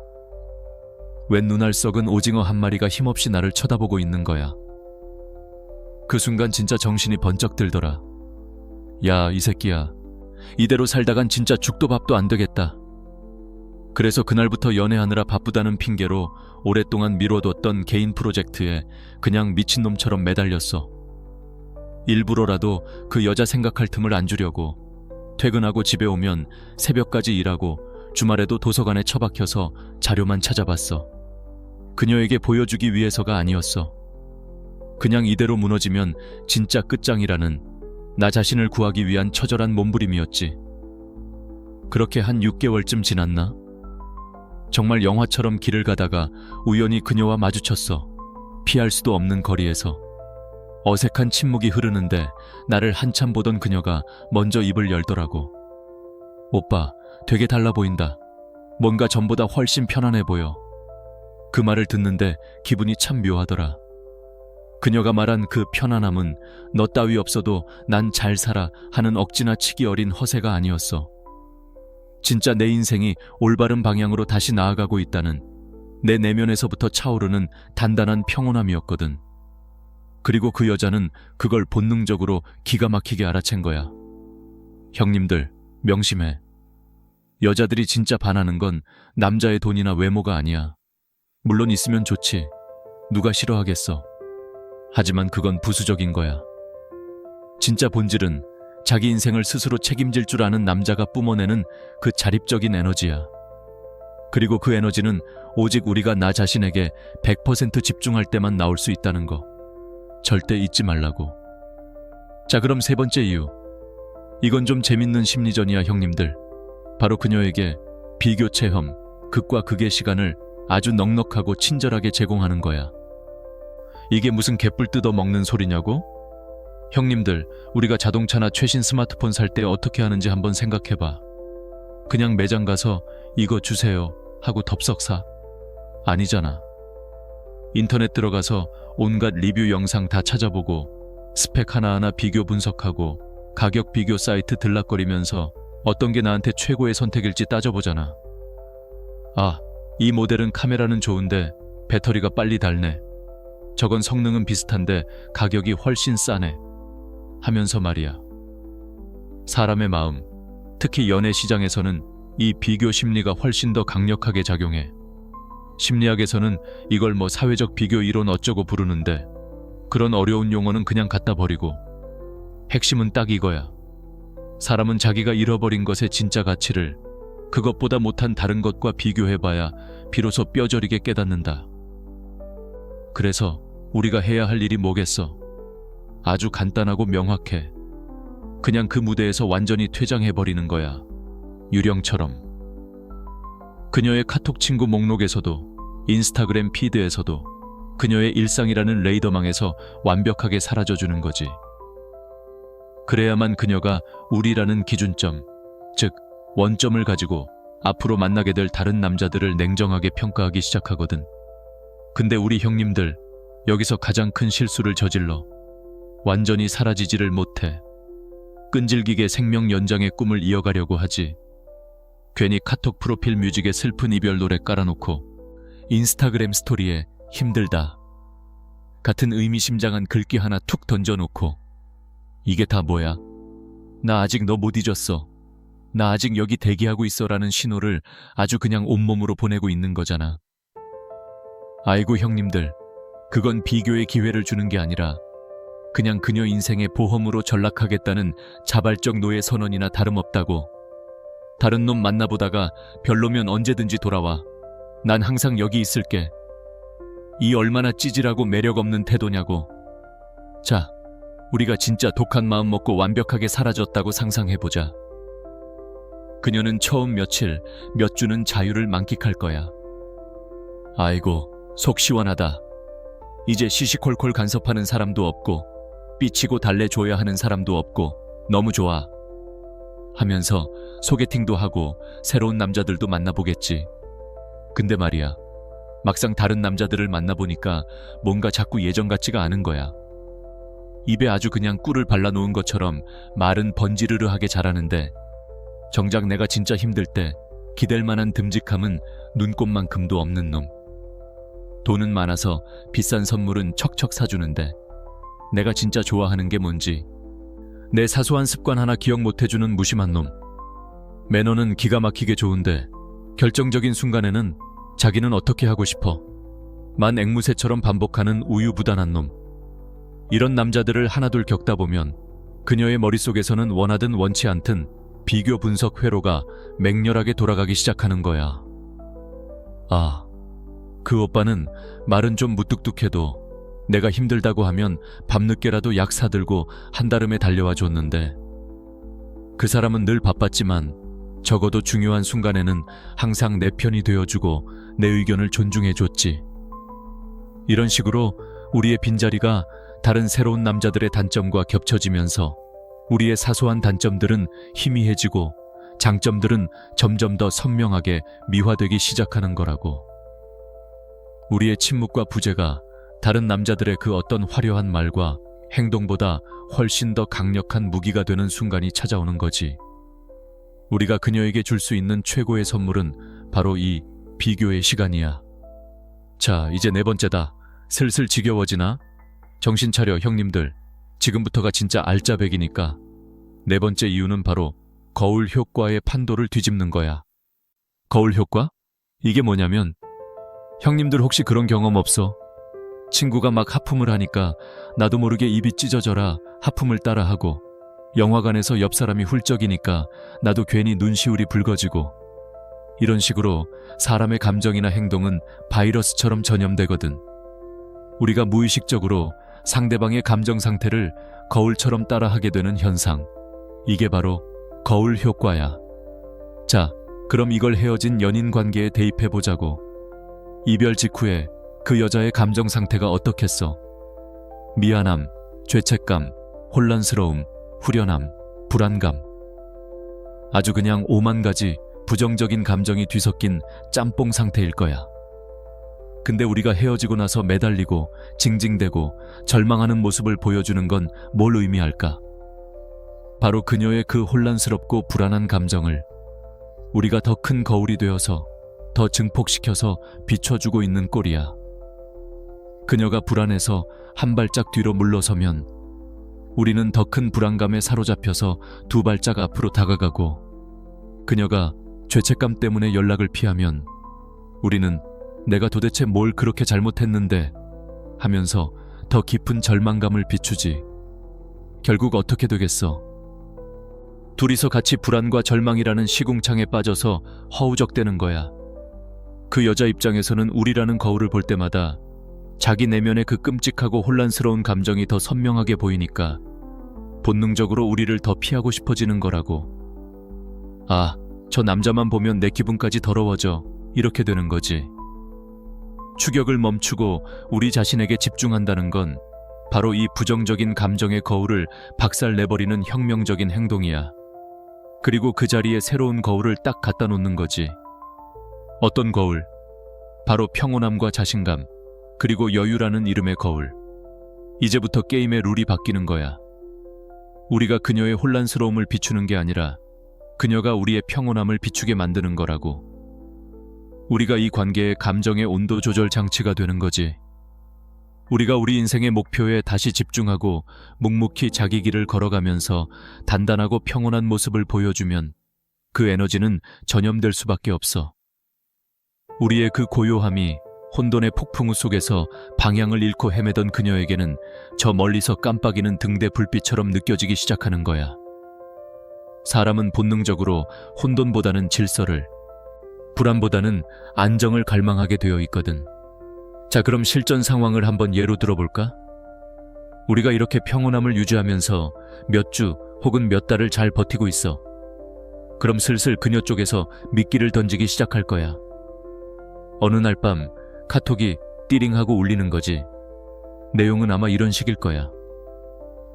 [SPEAKER 1] 웬 눈알 썩은 오징어 한 마리가 힘없이 나를 쳐다보고 있는 거야. 그 순간 진짜 정신이 번쩍 들더라. 야, 이 새끼야. 이대로 살다간 진짜 죽도 밥도 안 되겠다. 그래서 그날부터 연애하느라 바쁘다는 핑계로 오랫동안 미뤄뒀던 개인 프로젝트에 그냥 미친놈처럼 매달렸어. 일부러라도 그 여자 생각할 틈을 안 주려고 퇴근하고 집에 오면 새벽까지 일하고 주말에도 도서관에 처박혀서 자료만 찾아봤어. 그녀에게 보여주기 위해서가 아니었어. 그냥 이대로 무너지면 진짜 끝장이라는 나 자신을 구하기 위한 처절한 몸부림이었지. 그렇게 한 6개월쯤 지났나? 정말 영화처럼 길을 가다가 우연히 그녀와 마주쳤어. 피할 수도 없는 거리에서. 어색한 침묵이 흐르는데 나를 한참 보던 그녀가 먼저 입을 열더라고. 오빠, 되게 달라 보인다. 뭔가 전보다 훨씬 편안해 보여. 그 말을 듣는데 기분이 참 묘하더라. 그녀가 말한 그 편안함은 너 따위 없어도 난 잘 살아 하는 억지나 치기 어린 허세가 아니었어. 진짜 내 인생이 올바른 방향으로 다시 나아가고 있다는 내 내면에서부터 차오르는 단단한 평온함이었거든. 그리고 그 여자는 그걸 본능적으로 기가 막히게 알아챈 거야. 형님들, 명심해. 여자들이 진짜 반하는 건 남자의 돈이나 외모가 아니야. 물론 있으면 좋지. 누가 싫어하겠어. 하지만 그건 부수적인 거야. 진짜 본질은 자기 인생을 스스로 책임질 줄 아는 남자가 뿜어내는 그 자립적인 에너지야. 그리고 그 에너지는 오직 우리가 나 자신에게 100% 집중할 때만 나올 수 있다는 거. 절대 잊지 말라고. 자, 그럼 세 번째 이유. 이건 좀 재밌는 심리전이야, 형님들. 바로 그녀에게 비교 체험, 극과 극의 시간을 아주 넉넉하고 친절하게 제공하는 거야. 이게 무슨 개뿔 뜯어 먹는 소리냐고? 형님들, 우리가 자동차나 최신 스마트폰 살 때 어떻게 하는지 한번 생각해봐. 그냥 매장 가서 이거 주세요 하고 덥석 사? 아니잖아. 인터넷 들어가서 온갖 리뷰 영상 다 찾아보고 스펙 하나하나 비교 분석하고 가격 비교 사이트 들락거리면서 어떤 게 나한테 최고의 선택일지 따져보잖아. 아, 이 모델은 카메라는 좋은데 배터리가 빨리 닳네. 저건 성능은 비슷한데 가격이 훨씬 싸네. 하면서 말이야. 사람의 마음, 특히 연애 시장에서는 이 비교 심리가 훨씬 더 강력하게 작용해. 심리학에서는 이걸 사회적 비교 이론 어쩌고 부르는데 그런 어려운 용어는 그냥 갖다 버리고 핵심은 딱 이거야. 사람은 자기가 잃어버린 것의 진짜 가치를 그것보다 못한 다른 것과 비교해봐야 비로소 뼈저리게 깨닫는다. 그래서 우리가 해야 할 일이 뭐겠어? 아주 간단하고 명확해. 그냥 그 무대에서 완전히 퇴장해버리는 거야. 유령처럼. 그녀의 카톡 친구 목록에서도 인스타그램 피드에서도 그녀의 일상이라는 레이더망에서 완벽하게 사라져주는 거지. 그래야만 그녀가 우리라는 기준점, 즉 원점을 가지고 앞으로 만나게 될 다른 남자들을 냉정하게 평가하기 시작하거든. 근데 우리 형님들, 여기서 가장 큰 실수를 저질러. 완전히 사라지지를 못해. 끈질기게 생명 연장의 꿈을 이어가려고 하지. 괜히 카톡 프로필 뮤직에 슬픈 이별 노래 깔아놓고 인스타그램 스토리에 힘들다 같은 의미심장한 글귀 하나 툭 던져놓고 이게 다 뭐야? 나 아직 너 못 잊었어. 나 아직 여기 대기하고 있어 라는 신호를 아주 그냥 온몸으로 보내고 있는 거잖아. 아이고 형님들, 그건 비교의 기회를 주는 게 아니라 그냥 그녀 인생의 보험으로 전락하겠다는 자발적 노예 선언이나 다름없다고. 다른 놈 만나보다가 별로면 언제든지 돌아와. 난 항상 여기 있을게. 이 얼마나 찌질하고 매력 없는 태도냐고. 자, 우리가 진짜 독한 마음 먹고 완벽하게 사라졌다고 상상해보자. 그녀는 처음 며칠, 몇 주는 자유를 만끽할 거야. 아이고, 속 시원하다. 이제 시시콜콜 간섭하는 사람도 없고 삐치고 달래줘야 하는 사람도 없고 너무 좋아. 하면서 소개팅도 하고 새로운 남자들도 만나보겠지. 근데 말이야, 막상 다른 남자들을 만나보니까 뭔가 자꾸 예전 같지가 않은 거야. 입에 아주 그냥 꿀을 발라놓은 것처럼 말은 번지르르하게 자라는데 정작 내가 진짜 힘들 때 기댈 만한 듬직함은 눈꼽만큼도 없는 놈. 돈은 많아서 비싼 선물은 척척 사주는데 내가 진짜 좋아하는 게 뭔지 내 사소한 습관 하나 기억 못해주는 무심한 놈. 매너는 기가 막히게 좋은데 결정적인 순간에는 자기는 어떻게 하고 싶어 만 앵무새처럼 반복하는 우유부단한 놈. 이런 남자들을 하나둘 겪다 보면 그녀의 머릿속에서는 원하든 원치 않든 비교 분석 회로가 맹렬하게 돌아가기 시작하는 거야. 아, 그 오빠는 말은 좀 무뚝뚝해도 내가 힘들다고 하면 밤늦게라도 약 사들고 한달음에 달려와 줬는데 그 사람은 늘 바빴지만 적어도 중요한 순간에는 항상 내 편이 되어주고 내 의견을 존중해줬지. 이런 식으로 우리의 빈자리가 다른 새로운 남자들의 단점과 겹쳐지면서 우리의 사소한 단점들은 희미해지고 장점들은 점점 더 선명하게 미화되기 시작하는 거라고. 우리의 침묵과 부재가 다른 남자들의 그 어떤 화려한 말과 행동보다 훨씬 더 강력한 무기가 되는 순간이 찾아오는 거지. 우리가 그녀에게 줄 수 있는 최고의 선물은 바로 이 비교의 시간이야. 자, 이제 네 번째다. 슬슬 지겨워지나? 정신 차려 형님들. 지금부터가 진짜 알짜배기니까. 네 번째 이유는 바로 거울 효과의 판도를 뒤집는 거야. 거울 효과? 이게 뭐냐면 형님들 혹시 그런 경험 없어? 친구가 막 하품을 하니까 나도 모르게 입이 찢어져라 하품을 따라하고, 영화관에서 옆 사람이 훌쩍이니까 나도 괜히 눈시울이 붉어지고, 이런 식으로 사람의 감정이나 행동은 바이러스처럼 전염되거든. 우리가 무의식적으로 상대방의 감정 상태를 거울처럼 따라하게 되는 현상. 이게 바로 거울 효과야. 자, 그럼 이걸 헤어진 연인 관계에 대입해보자고. 이별 직후에 그 여자의 감정 상태가 어떻겠어? 미안함, 죄책감, 혼란스러움, 후련함, 불안감. 아주 그냥 5만 가지 부정적인 감정이 뒤섞인 짬뽕 상태일 거야. 근데 우리가 헤어지고 나서 매달리고 징징대고 절망하는 모습을 보여주는 건 뭘 의미할까? 바로 그녀의 그 혼란스럽고 불안한 감정을 우리가 더 큰 거울이 되어서 더 증폭시켜서 비춰주고 있는 꼴이야. 그녀가 불안해서 한 발짝 뒤로 물러서면 우리는 더 큰 불안감에 사로잡혀서 두 발짝 앞으로 다가가고, 그녀가 죄책감 때문에 연락을 피하면 우리는 내가 도대체 뭘 그렇게 잘못했는데 하면서 더 깊은 절망감을 비추지. 결국 어떻게 되겠어? 둘이서 같이 불안과 절망이라는 시궁창에 빠져서 허우적대는 거야. 그 여자 입장에서는 우리라는 거울을 볼 때마다 자기 내면의 그 끔찍하고 혼란스러운 감정이 더 선명하게 보이니까 본능적으로 우리를 더 피하고 싶어지는 거라고. 아, 저 남자만 보면 내 기분까지 더러워져. 이렇게 되는 거지. 추격을 멈추고 우리 자신에게 집중한다는 건 바로 이 부정적인 감정의 거울을 박살내버리는 혁명적인 행동이야. 그리고 그 자리에 새로운 거울을 딱 갖다 놓는 거지. 어떤 거울? 바로 평온함과 자신감, 그리고 여유라는 이름의 거울. 이제부터 게임의 룰이 바뀌는 거야. 우리가 그녀의 혼란스러움을 비추는 게 아니라 그녀가 우리의 평온함을 비추게 만드는 거라고. 우리가 이 관계의 감정의 온도 조절 장치가 되는 거지. 우리가 우리 인생의 목표에 다시 집중하고 묵묵히 자기 길을 걸어가면서 단단하고 평온한 모습을 보여주면 그 에너지는 전염될 수밖에 없어. 우리의 그 고요함이 혼돈의 폭풍우 속에서 방향을 잃고 헤매던 그녀에게는 저 멀리서 깜빡이는 등대 불빛처럼 느껴지기 시작하는 거야. 사람은 본능적으로 혼돈보다는 질서를, 불안보다는 안정을 갈망하게 되어 있거든. 자, 그럼 실전 상황을 한번 예로 들어볼까? 우리가 이렇게 평온함을 유지하면서 몇 주 혹은 몇 달을 잘 버티고 있어. 그럼 슬슬 그녀 쪽에서 미끼를 던지기 시작할 거야. 어느 날 밤 카톡이 띠링하고 울리는 거지. 내용은 아마 이런 식일 거야.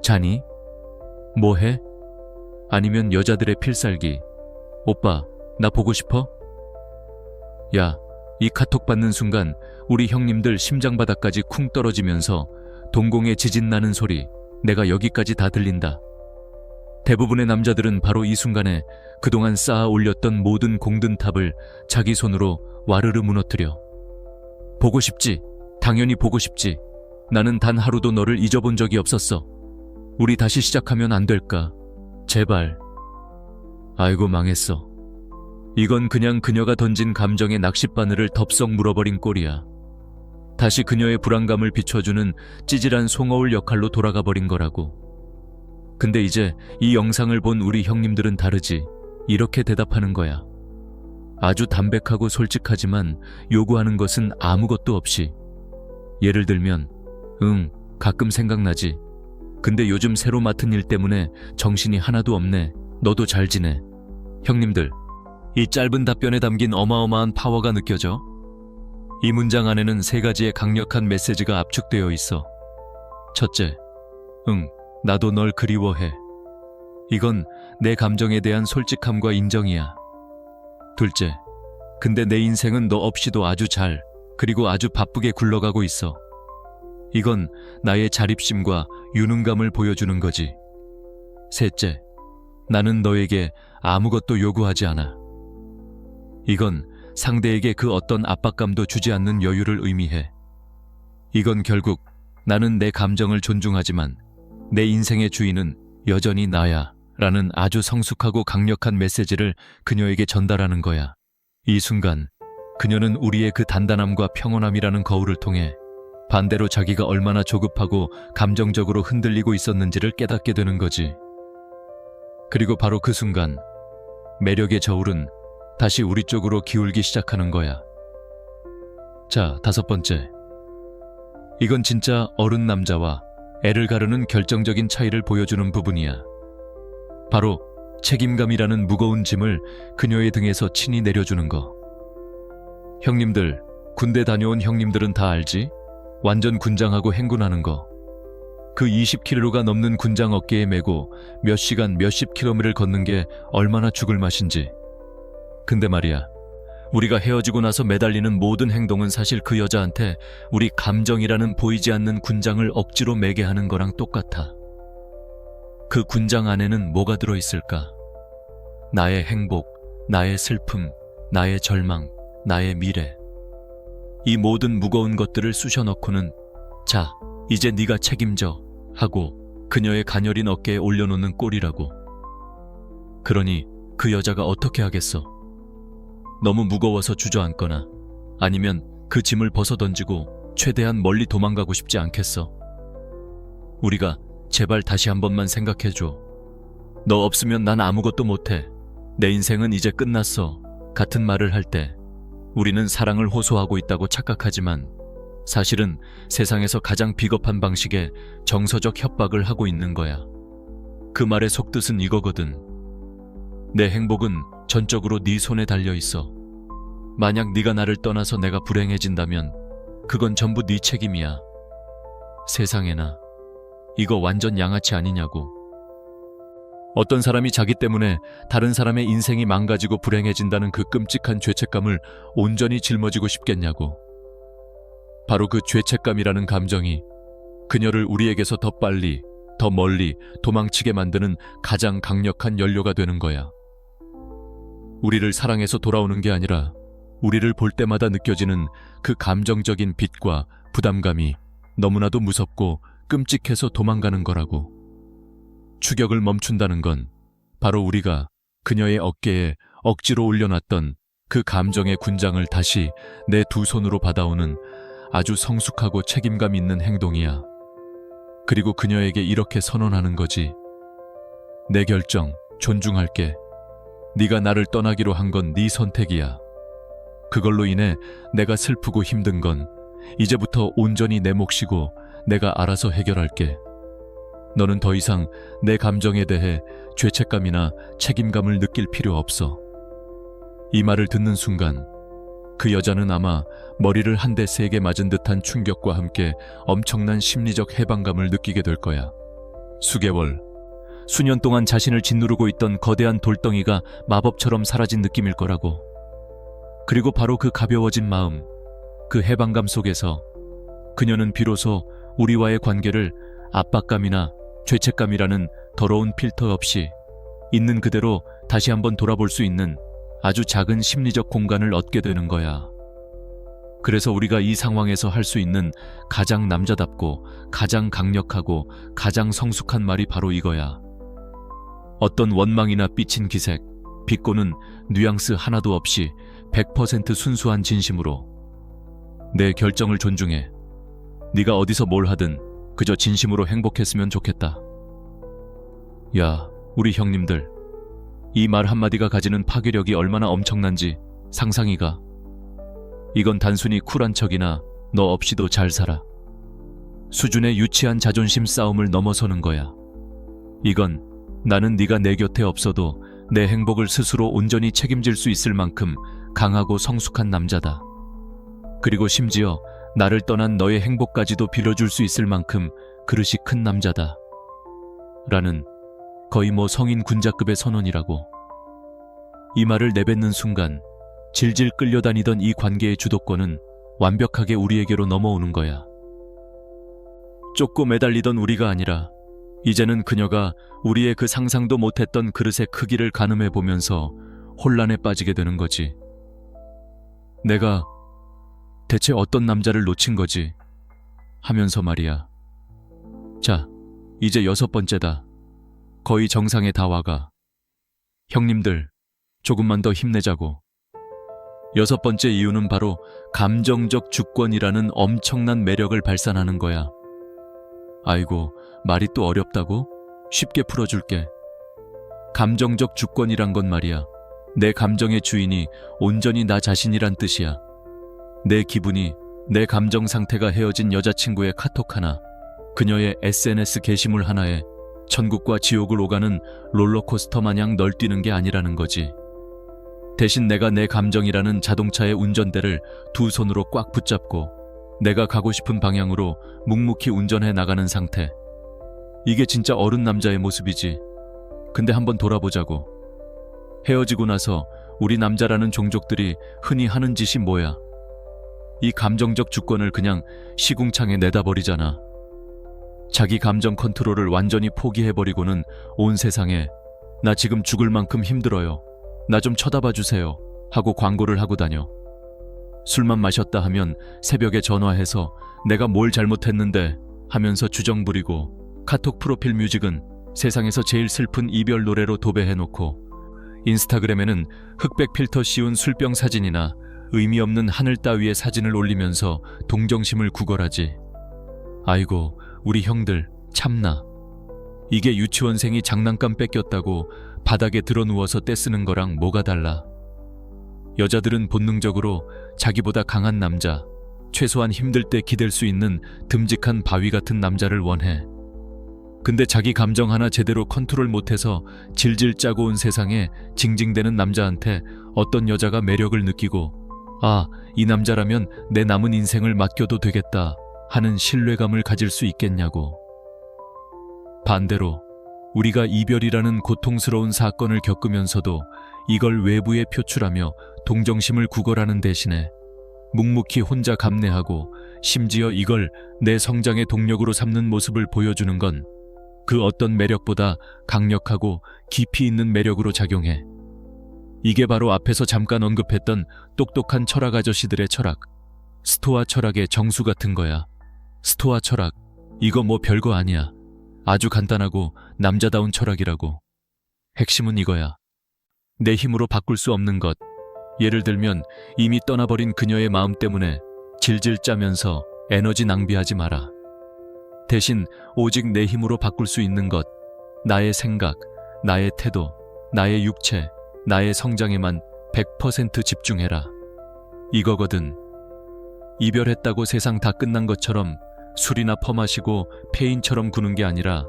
[SPEAKER 1] 자니? 뭐해? 아니면 여자들의 필살기. 오빠, 나 보고 싶어? 야, 이 카톡 받는 순간 우리 형님들 심장바닥까지 쿵 떨어지면서 동공에 지진 나는 소리, 내가 여기까지 다 들린다. 대부분의 남자들은 바로 이 순간에 그동안 쌓아 올렸던 모든 공든탑을 자기 손으로 와르르 무너뜨려. 보고 싶지? 당연히 보고 싶지. 나는 단 하루도 너를 잊어본 적이 없었어. 우리 다시 시작하면 안 될까? 제발. 아이고, 망했어. 이건 그냥 그녀가 던진 감정의 낚싯바늘을 덥석 물어버린 꼴이야. 다시 그녀의 불안감을 비춰주는 찌질한 송어울 역할로 돌아가 버린 거라고. 근데 이제 이 영상을 본 우리 형님들은 다르지. 이렇게 대답하는 거야. 아주 담백하고 솔직하지만 요구하는 것은 아무것도 없이. 예를 들면, 가끔 생각나지. 근데 요즘 새로 맡은 일 때문에 정신이 하나도 없네. 너도 잘 지내. 형님들, 이 짧은 답변에 담긴 어마어마한 파워가 느껴져. 이 문장 안에는 3가지의 강력한 메시지가 압축되어 있어. 첫째, 나도 널 그리워해. 이건 내 감정에 대한 솔직함과 인정이야. 둘째, 근데 내 인생은 너 없이도 아주 잘, 그리고 아주 바쁘게 굴러가고 있어. 이건 나의 자립심과 유능감을 보여주는 거지. 셋째, 나는 너에게 아무것도 요구하지 않아. 이건 상대에게 그 어떤 압박감도 주지 않는 여유를 의미해. 이건 결국 나는 내 감정을 존중하지만 내 인생의 주인은 여전히 나야 라는 아주 성숙하고 강력한 메시지를 그녀에게 전달하는 거야. 이 순간 그녀는 우리의 그 단단함과 평온함이라는 거울을 통해 반대로 자기가 얼마나 조급하고 감정적으로 흔들리고 있었는지를 깨닫게 되는 거지. 그리고 바로 그 순간 매력의 저울은 다시 우리 쪽으로 기울기 시작하는 거야. 자, 5번째. 이건 진짜 어른 남자와 애를 가르는 결정적인 차이를 보여주는 부분이야. 바로 책임감이라는 무거운 짐을 그녀의 등에서 친히 내려주는 거. 형님들, 군대 다녀온 형님들은 다 알지? 완전 군장하고 행군하는 거. 그 20kg가 넘는 군장 어깨에 메고 몇 시간 몇십 킬로미터를 걷는 게 얼마나 죽을 맛인지. 근데 말이야, 우리가 헤어지고 나서 매달리는 모든 행동은 사실 그 여자한테 우리 감정이라는 보이지 않는 군장을 억지로 매게 하는 거랑 똑같아. 그 군장 안에는 뭐가 들어있을까? 나의 행복, 나의 슬픔, 나의 절망, 나의 미래. 이 모든 무거운 것들을 쑤셔넣고는 자, 이제 네가 책임져 하고 그녀의 가녀린 어깨에 올려놓는 꼴이라고. 그러니 그 여자가 어떻게 하겠어? 너무 무거워서 주저앉거나 아니면 그 짐을 벗어던지고 최대한 멀리 도망가고 싶지 않겠어? 우리가 제발 다시 한 번만 생각해줘. 너 없으면 난 아무것도 못해. 내 인생은 이제 끝났어. 같은 말을 할 때 우리는 사랑을 호소하고 있다고 착각하지만 사실은 세상에서 가장 비겁한 방식의 정서적 협박을 하고 있는 거야. 그 말의 속뜻은 이거거든. 내 행복은 전적으로 네 손에 달려 있어. 만약 네가 나를 떠나서 내가 불행해진다면 그건 전부 네 책임이야. 세상에나. 이거 완전 양아치 아니냐고. 어떤 사람이 자기 때문에 다른 사람의 인생이 망가지고 불행해진다는 그 끔찍한 죄책감을 온전히 짊어지고 싶겠냐고. 바로 그 죄책감이라는 감정이 그녀를 우리에게서 더 빨리, 더 멀리 도망치게 만드는 가장 강력한 연료가 되는 거야. 우리를 사랑해서 돌아오는 게 아니라 우리를 볼 때마다 느껴지는 그 감정적인 빚과 부담감이 너무나도 무섭고 끔찍해서 도망가는 거라고. 추격을 멈춘다는 건 바로 우리가 그녀의 어깨에 억지로 올려놨던 그 감정의 군장을 다시 내 두 손으로 받아오는 아주 성숙하고 책임감 있는 행동이야. 그리고 그녀에게 이렇게 선언하는 거지. 내 결정 존중할게. 네가 나를 떠나기로 한 건 네 선택이야. 그걸로 인해 내가 슬프고 힘든 건 이제부터 온전히 내 몫이고 내가 알아서 해결할게. 너는 더 이상 내 감정에 대해 죄책감이나 책임감을 느낄 필요 없어. 이 말을 듣는 순간 그 여자는 아마 머리를 한 대 세게 맞은 듯한 충격과 함께 엄청난 심리적 해방감을 느끼게 될 거야. 수개월, 수년 동안 자신을 짓누르고 있던 거대한 돌덩이가 마법처럼 사라진 느낌일 거라고. 그리고 바로 그 가벼워진 마음, 그 해방감 속에서 그녀는 비로소 우리와의 관계를 압박감이나 죄책감이라는 더러운 필터 없이 있는 그대로 다시 한번 돌아볼 수 있는 아주 작은 심리적 공간을 얻게 되는 거야. 그래서 우리가 이 상황에서 할 수 있는 가장 남자답고 가장 강력하고 가장 성숙한 말이 바로 이거야. 어떤 원망이나 삐친 기색, 비꼬는 뉘앙스 하나도 없이 100% 순수한 진심으로 내 결정을 존중해. 네가 어디서 뭘 하든 그저 진심으로 행복했으면 좋겠다. 야, 우리 형님들. 이 말 한마디가 가지는 파괴력이 얼마나 엄청난지 상상이 가. 이건 단순히 쿨한 척이나 너 없이도 잘 살아 수준의 유치한 자존심 싸움을 넘어서는 거야. 이건 나는 네가 내 곁에 없어도 내 행복을 스스로 온전히 책임질 수 있을 만큼 강하고 성숙한 남자다. 그리고 심지어 나를 떠난 너의 행복까지도 빌어줄 수 있을 만큼 그릇이 큰 남자다. 라는 거의 성인 군자급의 선언이라고. 이 말을 내뱉는 순간 질질 끌려다니던 이 관계의 주도권은 완벽하게 우리에게로 넘어오는 거야. 쫓고 매달리던 우리가 아니라 이제는 그녀가 우리의 그 상상도 못했던 그릇의 크기를 가늠해 보면서 혼란에 빠지게 되는 거지. 내가 대체 어떤 남자를 놓친 거지? 하면서 말이야. 자, 이제 6번째다. 거의 정상에 다 와가. 형님들, 조금만 더 힘내자고. 여섯 번째 이유는 바로 감정적 주권이라는 엄청난 매력을 발산하는 거야. 아이고, 말이 또 어렵다고? 쉽게 풀어줄게. 감정적 주권이란 건 말이야, 내 감정의 주인이 온전히 나 자신이란 뜻이야. 내 기분이, 내 감정 상태가 헤어진 여자친구의 카톡 하나, 그녀의 SNS 게시물 하나에 천국과 지옥을 오가는 롤러코스터 마냥 널뛰는 게 아니라는 거지. 대신 내가 내 감정이라는 자동차의 운전대를 두 손으로 꽉 붙잡고 내가 가고 싶은 방향으로 묵묵히 운전해 나가는 상태. 이게 진짜 어른 남자의 모습이지. 근데 한번 돌아보자고. 헤어지고 나서 우리 남자라는 종족들이 흔히 하는 짓이 뭐야? 이 감정적 주권을 그냥 시궁창에 내다버리잖아. 자기 감정 컨트롤을 완전히 포기해버리고는 온 세상에 나 지금 죽을 만큼 힘들어요, 나 좀 쳐다봐 주세요 하고 광고를 하고 다녀. 술만 마셨다 하면 새벽에 전화해서 내가 뭘 잘못했는데 하면서 주정 부리고, 카톡 프로필 뮤직은 세상에서 제일 슬픈 이별 노래로 도배해놓고, 인스타그램에는 흑백 필터 씌운 술병 사진이나 의미 없는 하늘 따위의 사진을 올리면서 동정심을 구걸하지. 아이고, 우리 형들 참나. 이게 유치원생이 장난감 뺏겼다고 바닥에 드러누워서 떼쓰는 거랑 뭐가 달라. 여자들은 본능적으로 자기보다 강한 남자, 최소한 힘들 때 기댈 수 있는 듬직한 바위 같은 남자를 원해. 근데 자기 감정 하나 제대로 컨트롤 못해서 질질 짜고 온 세상에 징징대는 남자한테 어떤 여자가 매력을 느끼고, 아, 이 남자라면 내 남은 인생을 맡겨도 되겠다 하는 신뢰감을 가질 수 있겠냐고. 반대로 우리가 이별이라는 고통스러운 사건을 겪으면서도 이걸 외부에 표출하며 동정심을 구걸하는 대신에 묵묵히 혼자 감내하고 심지어 이걸 내 성장의 동력으로 삼는 모습을 보여주는 건 그 어떤 매력보다 강력하고 깊이 있는 매력으로 작용해. 이게 바로 앞에서 잠깐 언급했던 똑똑한 철학 아저씨들의 철학, 스토아 철학의 정수 같은 거야. 스토아 철학, 이거 뭐 별거 아니야. 아주 간단하고 남자다운 철학이라고. 핵심은 이거야. 내 힘으로 바꿀 수 없는 것, 예를 들면 이미 떠나버린 그녀의 마음 때문에 질질 짜면서 에너지 낭비하지 마라. 대신 오직 내 힘으로 바꿀 수 있는 것, 나의 생각, 나의 태도, 나의 육체, 나의 성장에만 100% 집중해라. 이거거든. 이별했다고 세상 다 끝난 것처럼 술이나 퍼마시고 폐인처럼 구는 게 아니라,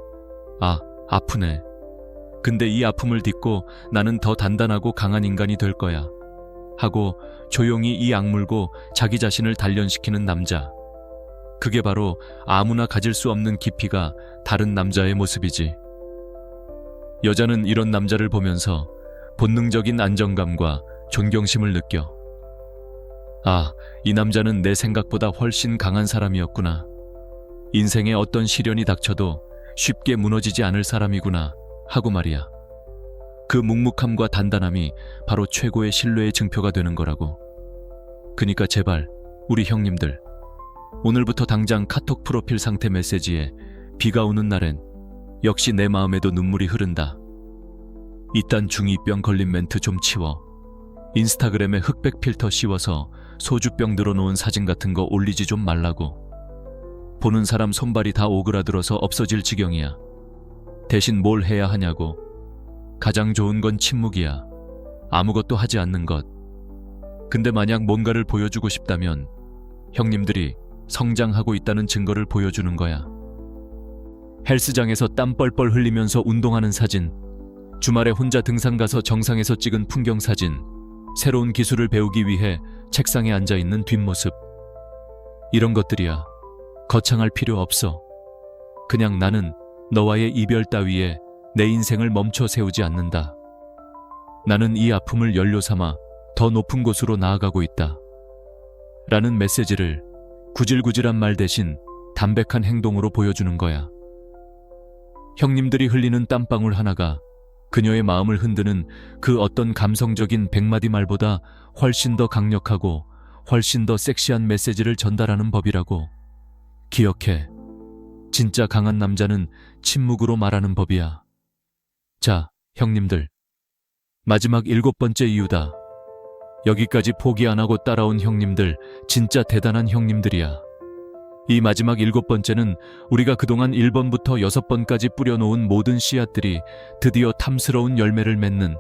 [SPEAKER 1] 아, 아프네. 근데 이 아픔을 딛고 나는 더 단단하고 강한 인간이 될 거야 하고 조용히 이 악물고 자기 자신을 단련시키는 남자. 그게 바로 아무나 가질 수 없는 깊이가 다른 남자의 모습이지. 여자는 이런 남자를 보면서 본능적인 안정감과 존경심을 느껴. 아, 이 남자는 내 생각보다 훨씬 강한 사람이었구나. 인생에 어떤 시련이 닥쳐도 쉽게 무너지지 않을 사람이구나 하고 말이야. 그 묵묵함과 단단함이 바로 최고의 신뢰의 증표가 되는 거라고. 그니까 제발 우리 형님들, 오늘부터 당장 카톡 프로필 상태 메시지에 비가 오는 날엔 역시 내 마음에도 눈물이 흐른다, 이딴 중2병 걸린 멘트 좀 치워. 인스타그램에 흑백 필터 씌워서 소주병 들어놓은 사진 같은 거 올리지 좀 말라고. 보는 사람 손발이 다 오그라들어서 없어질 지경이야. 대신 뭘 해야 하냐고. 가장 좋은 건 침묵이야. 아무것도 하지 않는 것. 근데 만약 뭔가를 보여주고 싶다면 형님들이 성장하고 있다는 증거를 보여주는 거야. 헬스장에서 땀 뻘뻘 흘리면서 운동하는 사진, 주말에 혼자 등산 가서 정상에서 찍은 풍경 사진, 새로운 기술을 배우기 위해 책상에 앉아있는 뒷모습. 이런 것들이야. 거창할 필요 없어. 그냥 나는 너와의 이별 따위에 내 인생을 멈춰 세우지 않는다. 나는 이 아픔을 연료 삼아 더 높은 곳으로 나아가고 있다. 라는 메시지를 구질구질한 말 대신 담백한 행동으로 보여주는 거야. 형님들이 흘리는 땀방울 하나가 그녀의 마음을 흔드는 그 어떤 감성적인 100마디 말보다 훨씬 더 강력하고 훨씬 더 섹시한 메시지를 전달하는 법이라고. 기억해. 진짜 강한 남자는 침묵으로 말하는 법이야. 자, 형님들. 마지막 7번째 이유다. 여기까지 포기 안 하고 따라온 형님들, 진짜 대단한 형님들이야. 이 마지막 7번째는 우리가 그동안 1번부터 6번까지 뿌려놓은 모든 씨앗들이 드디어 탐스러운 열매를 맺는,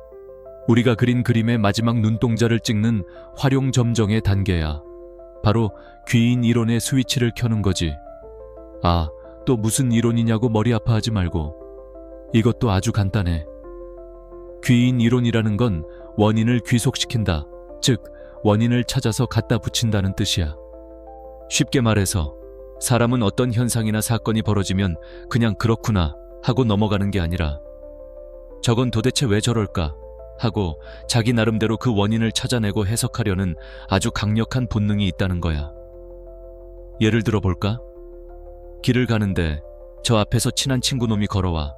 [SPEAKER 1] 우리가 그린 그림의 마지막 눈동자를 찍는 활용점정의 단계야. 바로 귀인 이론의 스위치를 켜는 거지. 아, 또 무슨 이론이냐고 머리 아파하지 말고. 이것도 아주 간단해. 귀인 이론이라는 건 원인을 귀속시킨다. 즉, 원인을 찾아서 갖다 붙인다는 뜻이야. 쉽게 말해서 사람은 어떤 현상이나 사건이 벌어지면 그냥 그렇구나 하고 넘어가는 게 아니라 저건 도대체 왜 저럴까 하고 자기 나름대로 그 원인을 찾아내고 해석하려는 아주 강력한 본능이 있다는 거야. 예를 들어 볼까? 길을 가는데 저 앞에서 친한 친구 놈이 걸어와.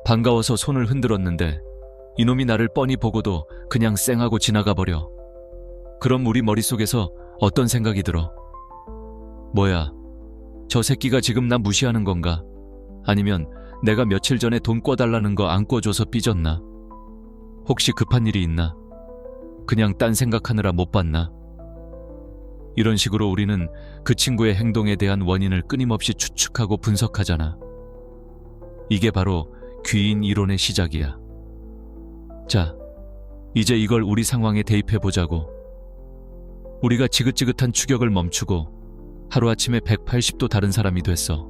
[SPEAKER 1] 반가워서 손을 흔들었는데 이놈이 나를 뻔히 보고도 그냥 쌩하고 지나가 버려. 그럼 우리 머릿속에서 어떤 생각이 들어? 뭐야, 저 새끼가 지금 나 무시하는 건가? 아니면 내가 며칠 전에 돈 꿔달라는 거 안 꿔줘서 삐졌나? 혹시 급한 일이 있나? 그냥 딴 생각하느라 못 봤나? 이런 식으로 우리는 그 친구의 행동에 대한 원인을 끊임없이 추측하고 분석하잖아. 이게 바로 귀인 이론의 시작이야. 자, 이제 이걸 우리 상황에 대입해보자고. 우리가 지긋지긋한 추격을 멈추고 하루아침에 180도 다른 사람이 됐어.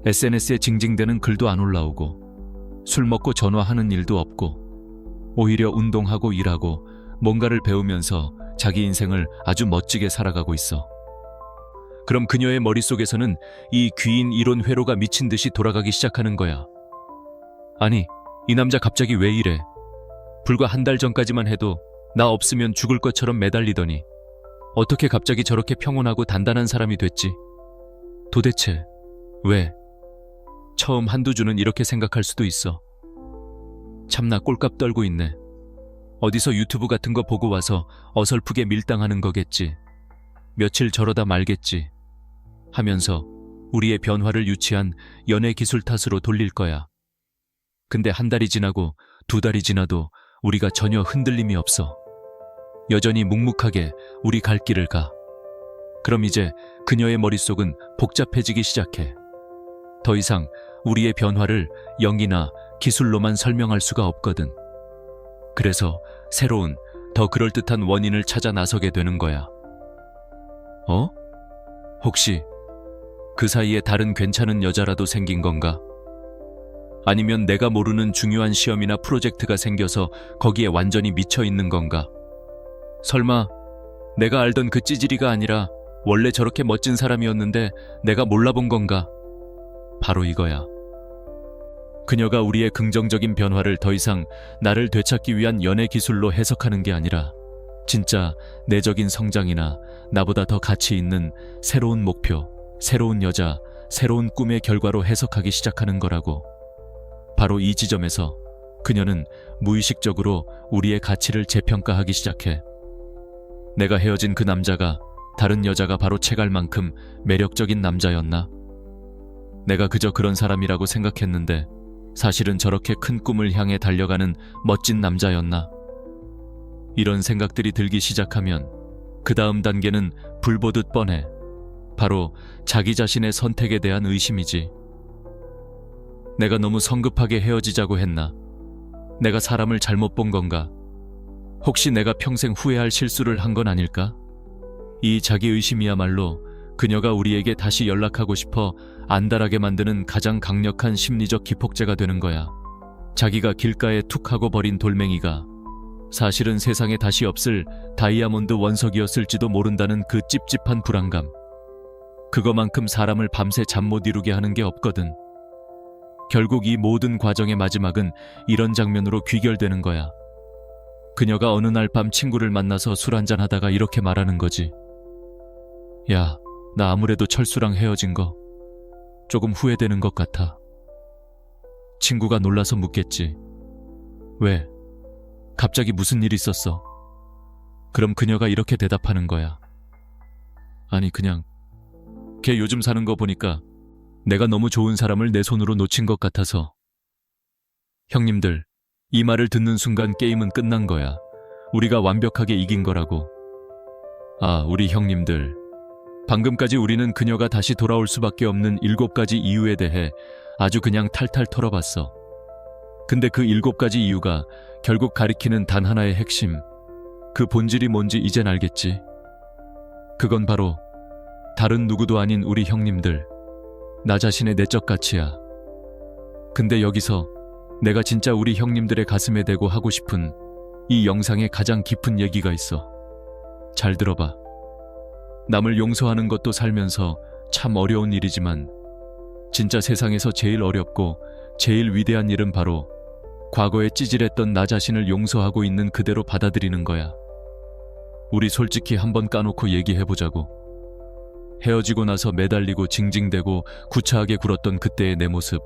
[SPEAKER 1] SNS에 징징대는 글도 안 올라오고 술 먹고 전화하는 일도 없고 오히려 운동하고 일하고 뭔가를 배우면서 자기 인생을 아주 멋지게 살아가고 있어. 그럼 그녀의 머릿속에서는 이 귀인 이론 회로가 미친 듯이 돌아가기 시작하는 거야. 아니, 이 남자 갑자기 왜 이래? 불과 한 달 전까지만 해도 나 없으면 죽을 것처럼 매달리더니 어떻게 갑자기 저렇게 평온하고 단단한 사람이 됐지? 도대체 왜? 처음 한두 주는 이렇게 생각할 수도 있어. 참나 꼴값 떨고 있네. 어디서 유튜브 같은 거 보고 와서 어설프게 밀당하는 거겠지. 며칠 저러다 말겠지. 하면서 우리의 변화를 유치한 연애 기술 탓으로 돌릴 거야. 근데 한 달이 지나고 2달이 지나도 우리가 전혀 흔들림이 없어. 여전히 묵묵하게 우리 갈 길을 가. 그럼 이제 그녀의 머릿속은 복잡해지기 시작해. 더 이상 우리의 변화를 영이나 기술로만 설명할 수가 없거든. 그래서 새로운, 더 그럴듯한 원인을 찾아 나서게 되는 거야. 혹시 그 사이에 다른 괜찮은 여자라도 생긴 건가? 아니면 내가 모르는 중요한 시험이나 프로젝트가 생겨서 거기에 완전히 미쳐 있는 건가? 설마 내가 알던 그 찌질이가 아니라 원래 저렇게 멋진 사람이었는데 내가 몰라본 건가? 바로 이거야. 그녀가 우리의 긍정적인 변화를 더 이상 나를 되찾기 위한 연애 기술로 해석하는 게 아니라 진짜 내적인 성장이나 나보다 더 가치 있는 새로운 목표, 새로운 여자, 새로운 꿈의 결과로 해석하기 시작하는 거라고. 바로 이 지점에서 그녀는 무의식적으로 우리의 가치를 재평가하기 시작해. 내가 헤어진 그 남자가 다른 여자가 바로 채갈 만큼 매력적인 남자였나? 내가 그저 그런 사람이라고 생각했는데 사실은 저렇게 큰 꿈을 향해 달려가는 멋진 남자였나? 이런 생각들이 들기 시작하면 그 다음 단계는 불보듯 뻔해. 바로 자기 자신의 선택에 대한 의심이지. 내가 너무 성급하게 헤어지자고 했나? 내가 사람을 잘못 본 건가? 혹시 내가 평생 후회할 실수를 한 건 아닐까? 이 자기의심이야말로 그녀가 우리에게 다시 연락하고 싶어 안달하게 만드는 가장 강력한 심리적 기폭제가 되는 거야. 자기가 길가에 툭 하고 버린 돌멩이가 사실은 세상에 다시 없을 다이아몬드 원석이었을지도 모른다는 그 찝찝한 불안감. 그거만큼 사람을 밤새 잠 못 이루게 하는 게 없거든. 결국 이 모든 과정의 마지막은 이런 장면으로 귀결되는 거야. 그녀가 어느 날 밤 친구를 만나서 술 한잔 하다가 이렇게 말하는 거지. 야, 나 아무래도 철수랑 헤어진 거 조금 후회되는 것 같아. 친구가 놀라서 묻겠지. 왜? 갑자기 무슨 일 있었어? 그럼 그녀가 이렇게 대답하는 거야. 아니 그냥 걔 요즘 사는 거 보니까 내가 너무 좋은 사람을 내 손으로 놓친 것 같아서. 형님들, 이 말을 듣는 순간 게임은 끝난 거야. 우리가 완벽하게 이긴 거라고. 아, 우리 형님들. 방금까지 우리는 그녀가 다시 돌아올 수밖에 없는 7가지 이유에 대해 아주 그냥 탈탈 털어봤어. 근데 그 7가지 이유가 결국 가리키는 단 하나의 핵심, 그 본질이 뭔지 이젠 알겠지? 그건 바로 다른 누구도 아닌 우리 형님들, 나 자신의 내적 가치야. 근데 여기서 내가 진짜 우리 형님들의 가슴에 대고 하고 싶은 이 영상의 가장 깊은 얘기가 있어. 잘 들어봐. 남을 용서하는 것도 살면서 참 어려운 일이지만 진짜 세상에서 제일 어렵고 제일 위대한 일은 바로 과거에 찌질했던 나 자신을 용서하고 있는 그대로 받아들이는 거야. 우리 솔직히 한번 까놓고 얘기해보자고. 헤어지고 나서 매달리고 징징대고 구차하게 굴었던 그때의 내 모습.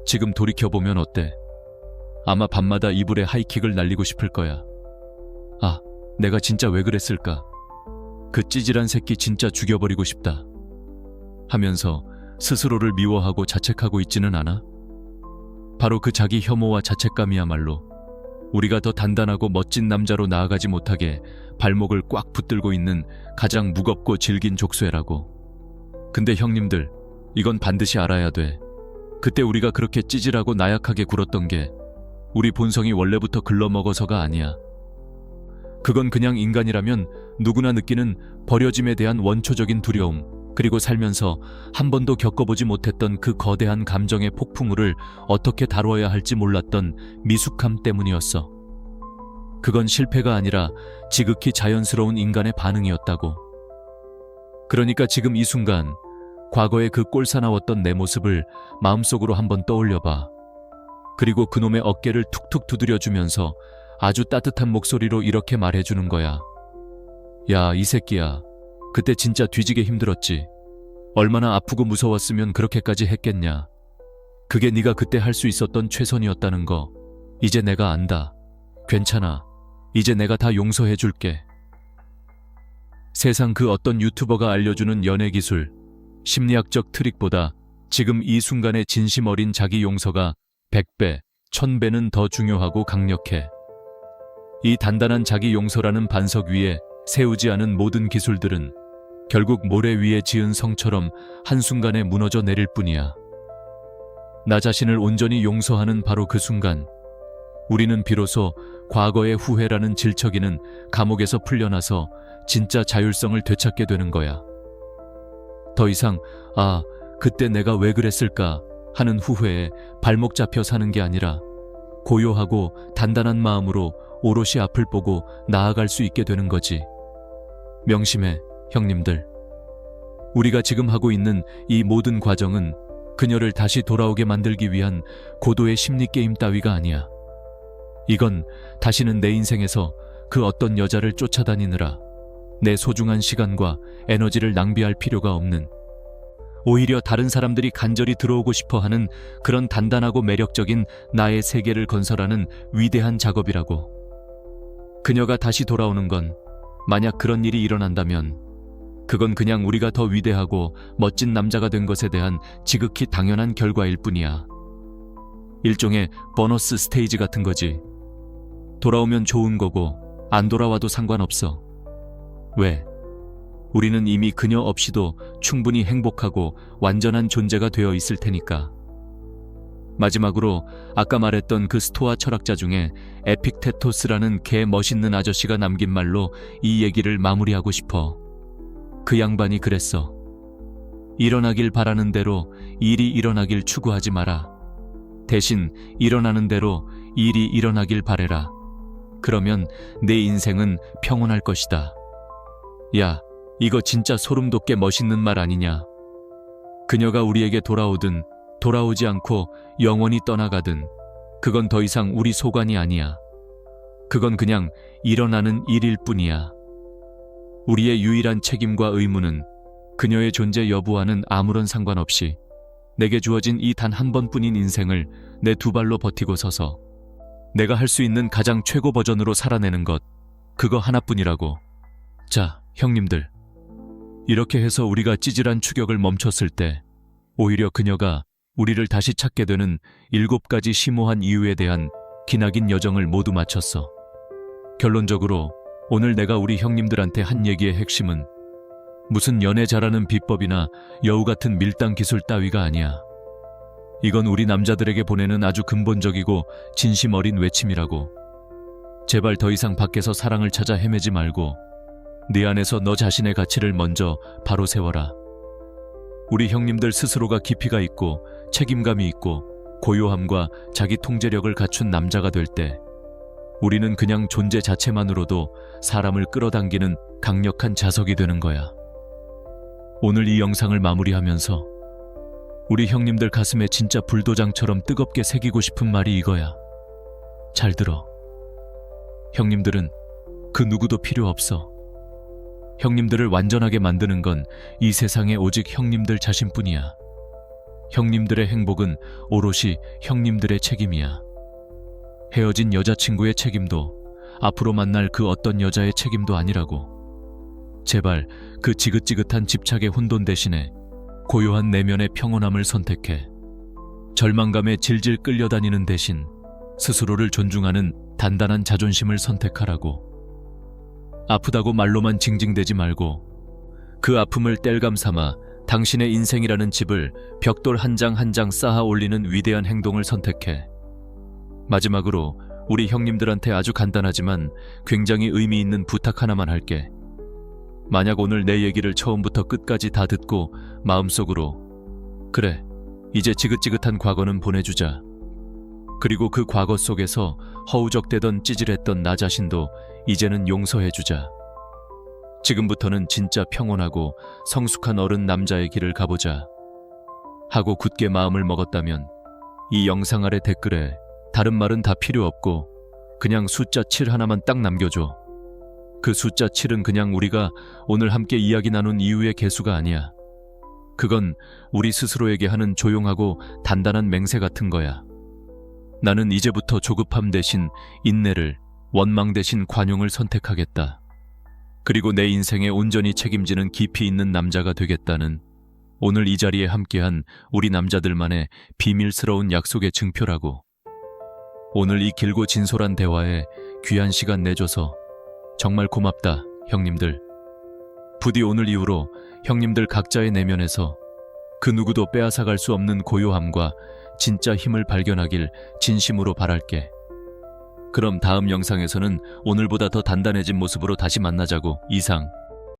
[SPEAKER 1] 지금 돌이켜보면 어때? 아마 밤마다 이불에 하이킥을 날리고 싶을 거야. 아, 내가 진짜 왜 그랬을까? 그 찌질한 새끼 진짜 죽여버리고 싶다. 하면서 스스로를 미워하고 자책하고 있지는 않아? 바로 그 자기 혐오와 자책감이야말로 우리가 더 단단하고 멋진 남자로 나아가지 못하게 발목을 꽉 붙들고 있는 가장 무겁고 질긴 족쇄라고. 근데 형님들, 이건 반드시 알아야 돼. 그때 우리가 그렇게 찌질하고 나약하게 굴었던 게 우리 본성이 원래부터 글러먹어서가 아니야. 그건 그냥 인간이라면 누구나 느끼는 버려짐에 대한 원초적인 두려움, 그리고 살면서 한 번도 겪어보지 못했던 그 거대한 감정의 폭풍우를 어떻게 다뤄야 할지 몰랐던 미숙함 때문이었어. 그건 실패가 아니라 지극히 자연스러운 인간의 반응이었다고. 그러니까 지금 이 순간 과거에 그 꼴사나웠던 내 모습을 마음속으로 한번 떠올려봐. 그리고 그놈의 어깨를 툭툭 두드려주면서 아주 따뜻한 목소리로 이렇게 말해주는 거야. 야, 이 새끼야. 그때 진짜 뒤지게 힘들었지. 얼마나 아프고 무서웠으면 그렇게까지 했겠냐. 그게 네가 그때 할 수 있었던 최선이었다는 거. 이제 내가 안다. 괜찮아. 이제 내가 다 용서해 줄게. 세상 그 어떤 유튜버가 알려주는 연애 기술, 심리학적 트릭보다 지금 이 순간의 진심 어린 자기 용서가 100배, 1000배는 더 중요하고 강력해. 이 단단한 자기 용서라는 반석 위에 세우지 않은 모든 기술들은 결국 모래 위에 지은 성처럼 한순간에 무너져 내릴 뿐이야. 나 자신을 온전히 용서하는 바로 그 순간, 우리는 비로소 과거의 후회라는 질척이는 감옥에서 풀려나서 진짜 자율성을 되찾게 되는 거야. 더 이상 아, 그때 내가 왜 그랬을까 하는 후회에 발목 잡혀 사는 게 아니라 고요하고 단단한 마음으로 오롯이 앞을 보고 나아갈 수 있게 되는 거지. 명심해, 형님들. 우리가 지금 하고 있는 이 모든 과정은 그녀를 다시 돌아오게 만들기 위한 고도의 심리 게임 따위가 아니야. 이건 다시는 내 인생에서 그 어떤 여자를 쫓아다니느라 내 소중한 시간과 에너지를 낭비할 필요가 없는, 오히려 다른 사람들이 간절히 들어오고 싶어 하는 그런 단단하고 매력적인 나의 세계를 건설하는 위대한 작업이라고. 그녀가 다시 돌아오는 건 만약 그런 일이 일어난다면 그건 그냥 우리가 더 위대하고 멋진 남자가 된 것에 대한 지극히 당연한 결과일 뿐이야. 일종의 보너스 스테이지 같은 거지. 돌아오면 좋은 거고 안 돌아와도 상관없어. 왜? 우리는 이미 그녀 없이도 충분히 행복하고 완전한 존재가 되어 있을 테니까. 마지막으로 아까 말했던 그 스토아 철학자 중에 에픽테토스라는 개 멋있는 아저씨가 남긴 말로 이 얘기를 마무리하고 싶어. 그 양반이 그랬어. 일어나길 바라는 대로 일이 일어나길 추구하지 마라. 대신 일어나는 대로 일이 일어나길 바래라. 그러면 내 인생은 평온할 것이다. 야, 이거 진짜 소름 돋게 멋있는 말 아니냐. 그녀가 우리에게 돌아오든 돌아오지 않고 영원히 떠나가든 그건 더 이상 우리 소관이 아니야. 그건 그냥 일어나는 일일 뿐이야. 우리의 유일한 책임과 의무는 그녀의 존재 여부와는 아무런 상관없이 내게 주어진 이 단 한 번뿐인 인생을 내 두 발로 버티고 서서 내가 할 수 있는 가장 최고 버전으로 살아내는 것, 그거 하나뿐이라고. 자, 형님들. 이렇게 해서 우리가 찌질한 추격을 멈췄을 때 오히려 그녀가 우리를 다시 찾게 되는 7가지 심오한 이유에 대한 기나긴 여정을 모두 마쳤어. 결론적으로 오늘 내가 우리 형님들한테 한 얘기의 핵심은 무슨 연애 잘하는 비법이나 여우 같은 밀당 기술 따위가 아니야. 이건 우리 남자들에게 보내는 아주 근본적이고 진심 어린 외침이라고. 제발 더 이상 밖에서 사랑을 찾아 헤매지 말고 네 안에서 너 자신의 가치를 먼저 바로 세워라. 우리 형님들 스스로가 깊이가 있고 책임감이 있고 고요함과 자기 통제력을 갖춘 남자가 될 때 우리는 그냥 존재 자체만으로도 사람을 끌어당기는 강력한 자석이 되는 거야. 오늘 이 영상을 마무리하면서 우리 형님들 가슴에 진짜 불도장처럼 뜨겁게 새기고 싶은 말이 이거야. 잘 들어. 형님들은 그 누구도 필요 없어. 형님들을 완전하게 만드는 건 이 세상에 오직 형님들 자신뿐이야. 형님들의 행복은 오롯이 형님들의 책임이야. 헤어진 여자친구의 책임도 앞으로 만날 그 어떤 여자의 책임도 아니라고. 제발 그 지긋지긋한 집착의 혼돈 대신에 고요한 내면의 평온함을 선택해. 절망감에 질질 끌려다니는 대신 스스로를 존중하는 단단한 자존심을 선택하라고. 아프다고 말로만 징징대지 말고 그 아픔을 땔감 삼아 당신의 인생이라는 집을 벽돌 한 장 한 장 쌓아 올리는 위대한 행동을 선택해. 마지막으로 우리 형님들한테 아주 간단하지만 굉장히 의미 있는 부탁 하나만 할게. 만약 오늘 내 얘기를 처음부터 끝까지 다 듣고 마음속으로 그래, 이제 지긋지긋한 과거는 보내주자. 그리고 그 과거 속에서 허우적대던 찌질했던 나 자신도 이제는 용서해주자. 지금부터는 진짜 평온하고 성숙한 어른 남자의 길을 가보자 하고 굳게 마음을 먹었다면 이 영상 아래 댓글에 다른 말은 다 필요 없고 그냥 숫자 7 하나만 딱 남겨줘. 그 숫자 7은 그냥 우리가 오늘 함께 이야기 나눈 이유의 개수가 아니야. 그건 우리 스스로에게 하는 조용하고 단단한 맹세 같은 거야. 나는 이제부터 조급함 대신 인내를, 원망 대신 관용을 선택하겠다. 그리고 내 인생에 온전히 책임지는 깊이 있는 남자가 되겠다는 오늘 이 자리에 함께한 우리 남자들만의 비밀스러운 약속의 증표라고. 오늘 이 길고 진솔한 대화에 귀한 시간 내줘서 정말 고맙다, 형님들. 부디 오늘 이후로 형님들 각자의 내면에서 그 누구도 빼앗아갈 수 없는 고요함과 진짜 힘을 발견하길 진심으로 바랄게. 그럼 다음 영상에서는 오늘보다 더 단단해진 모습으로 다시 만나자고. 이상.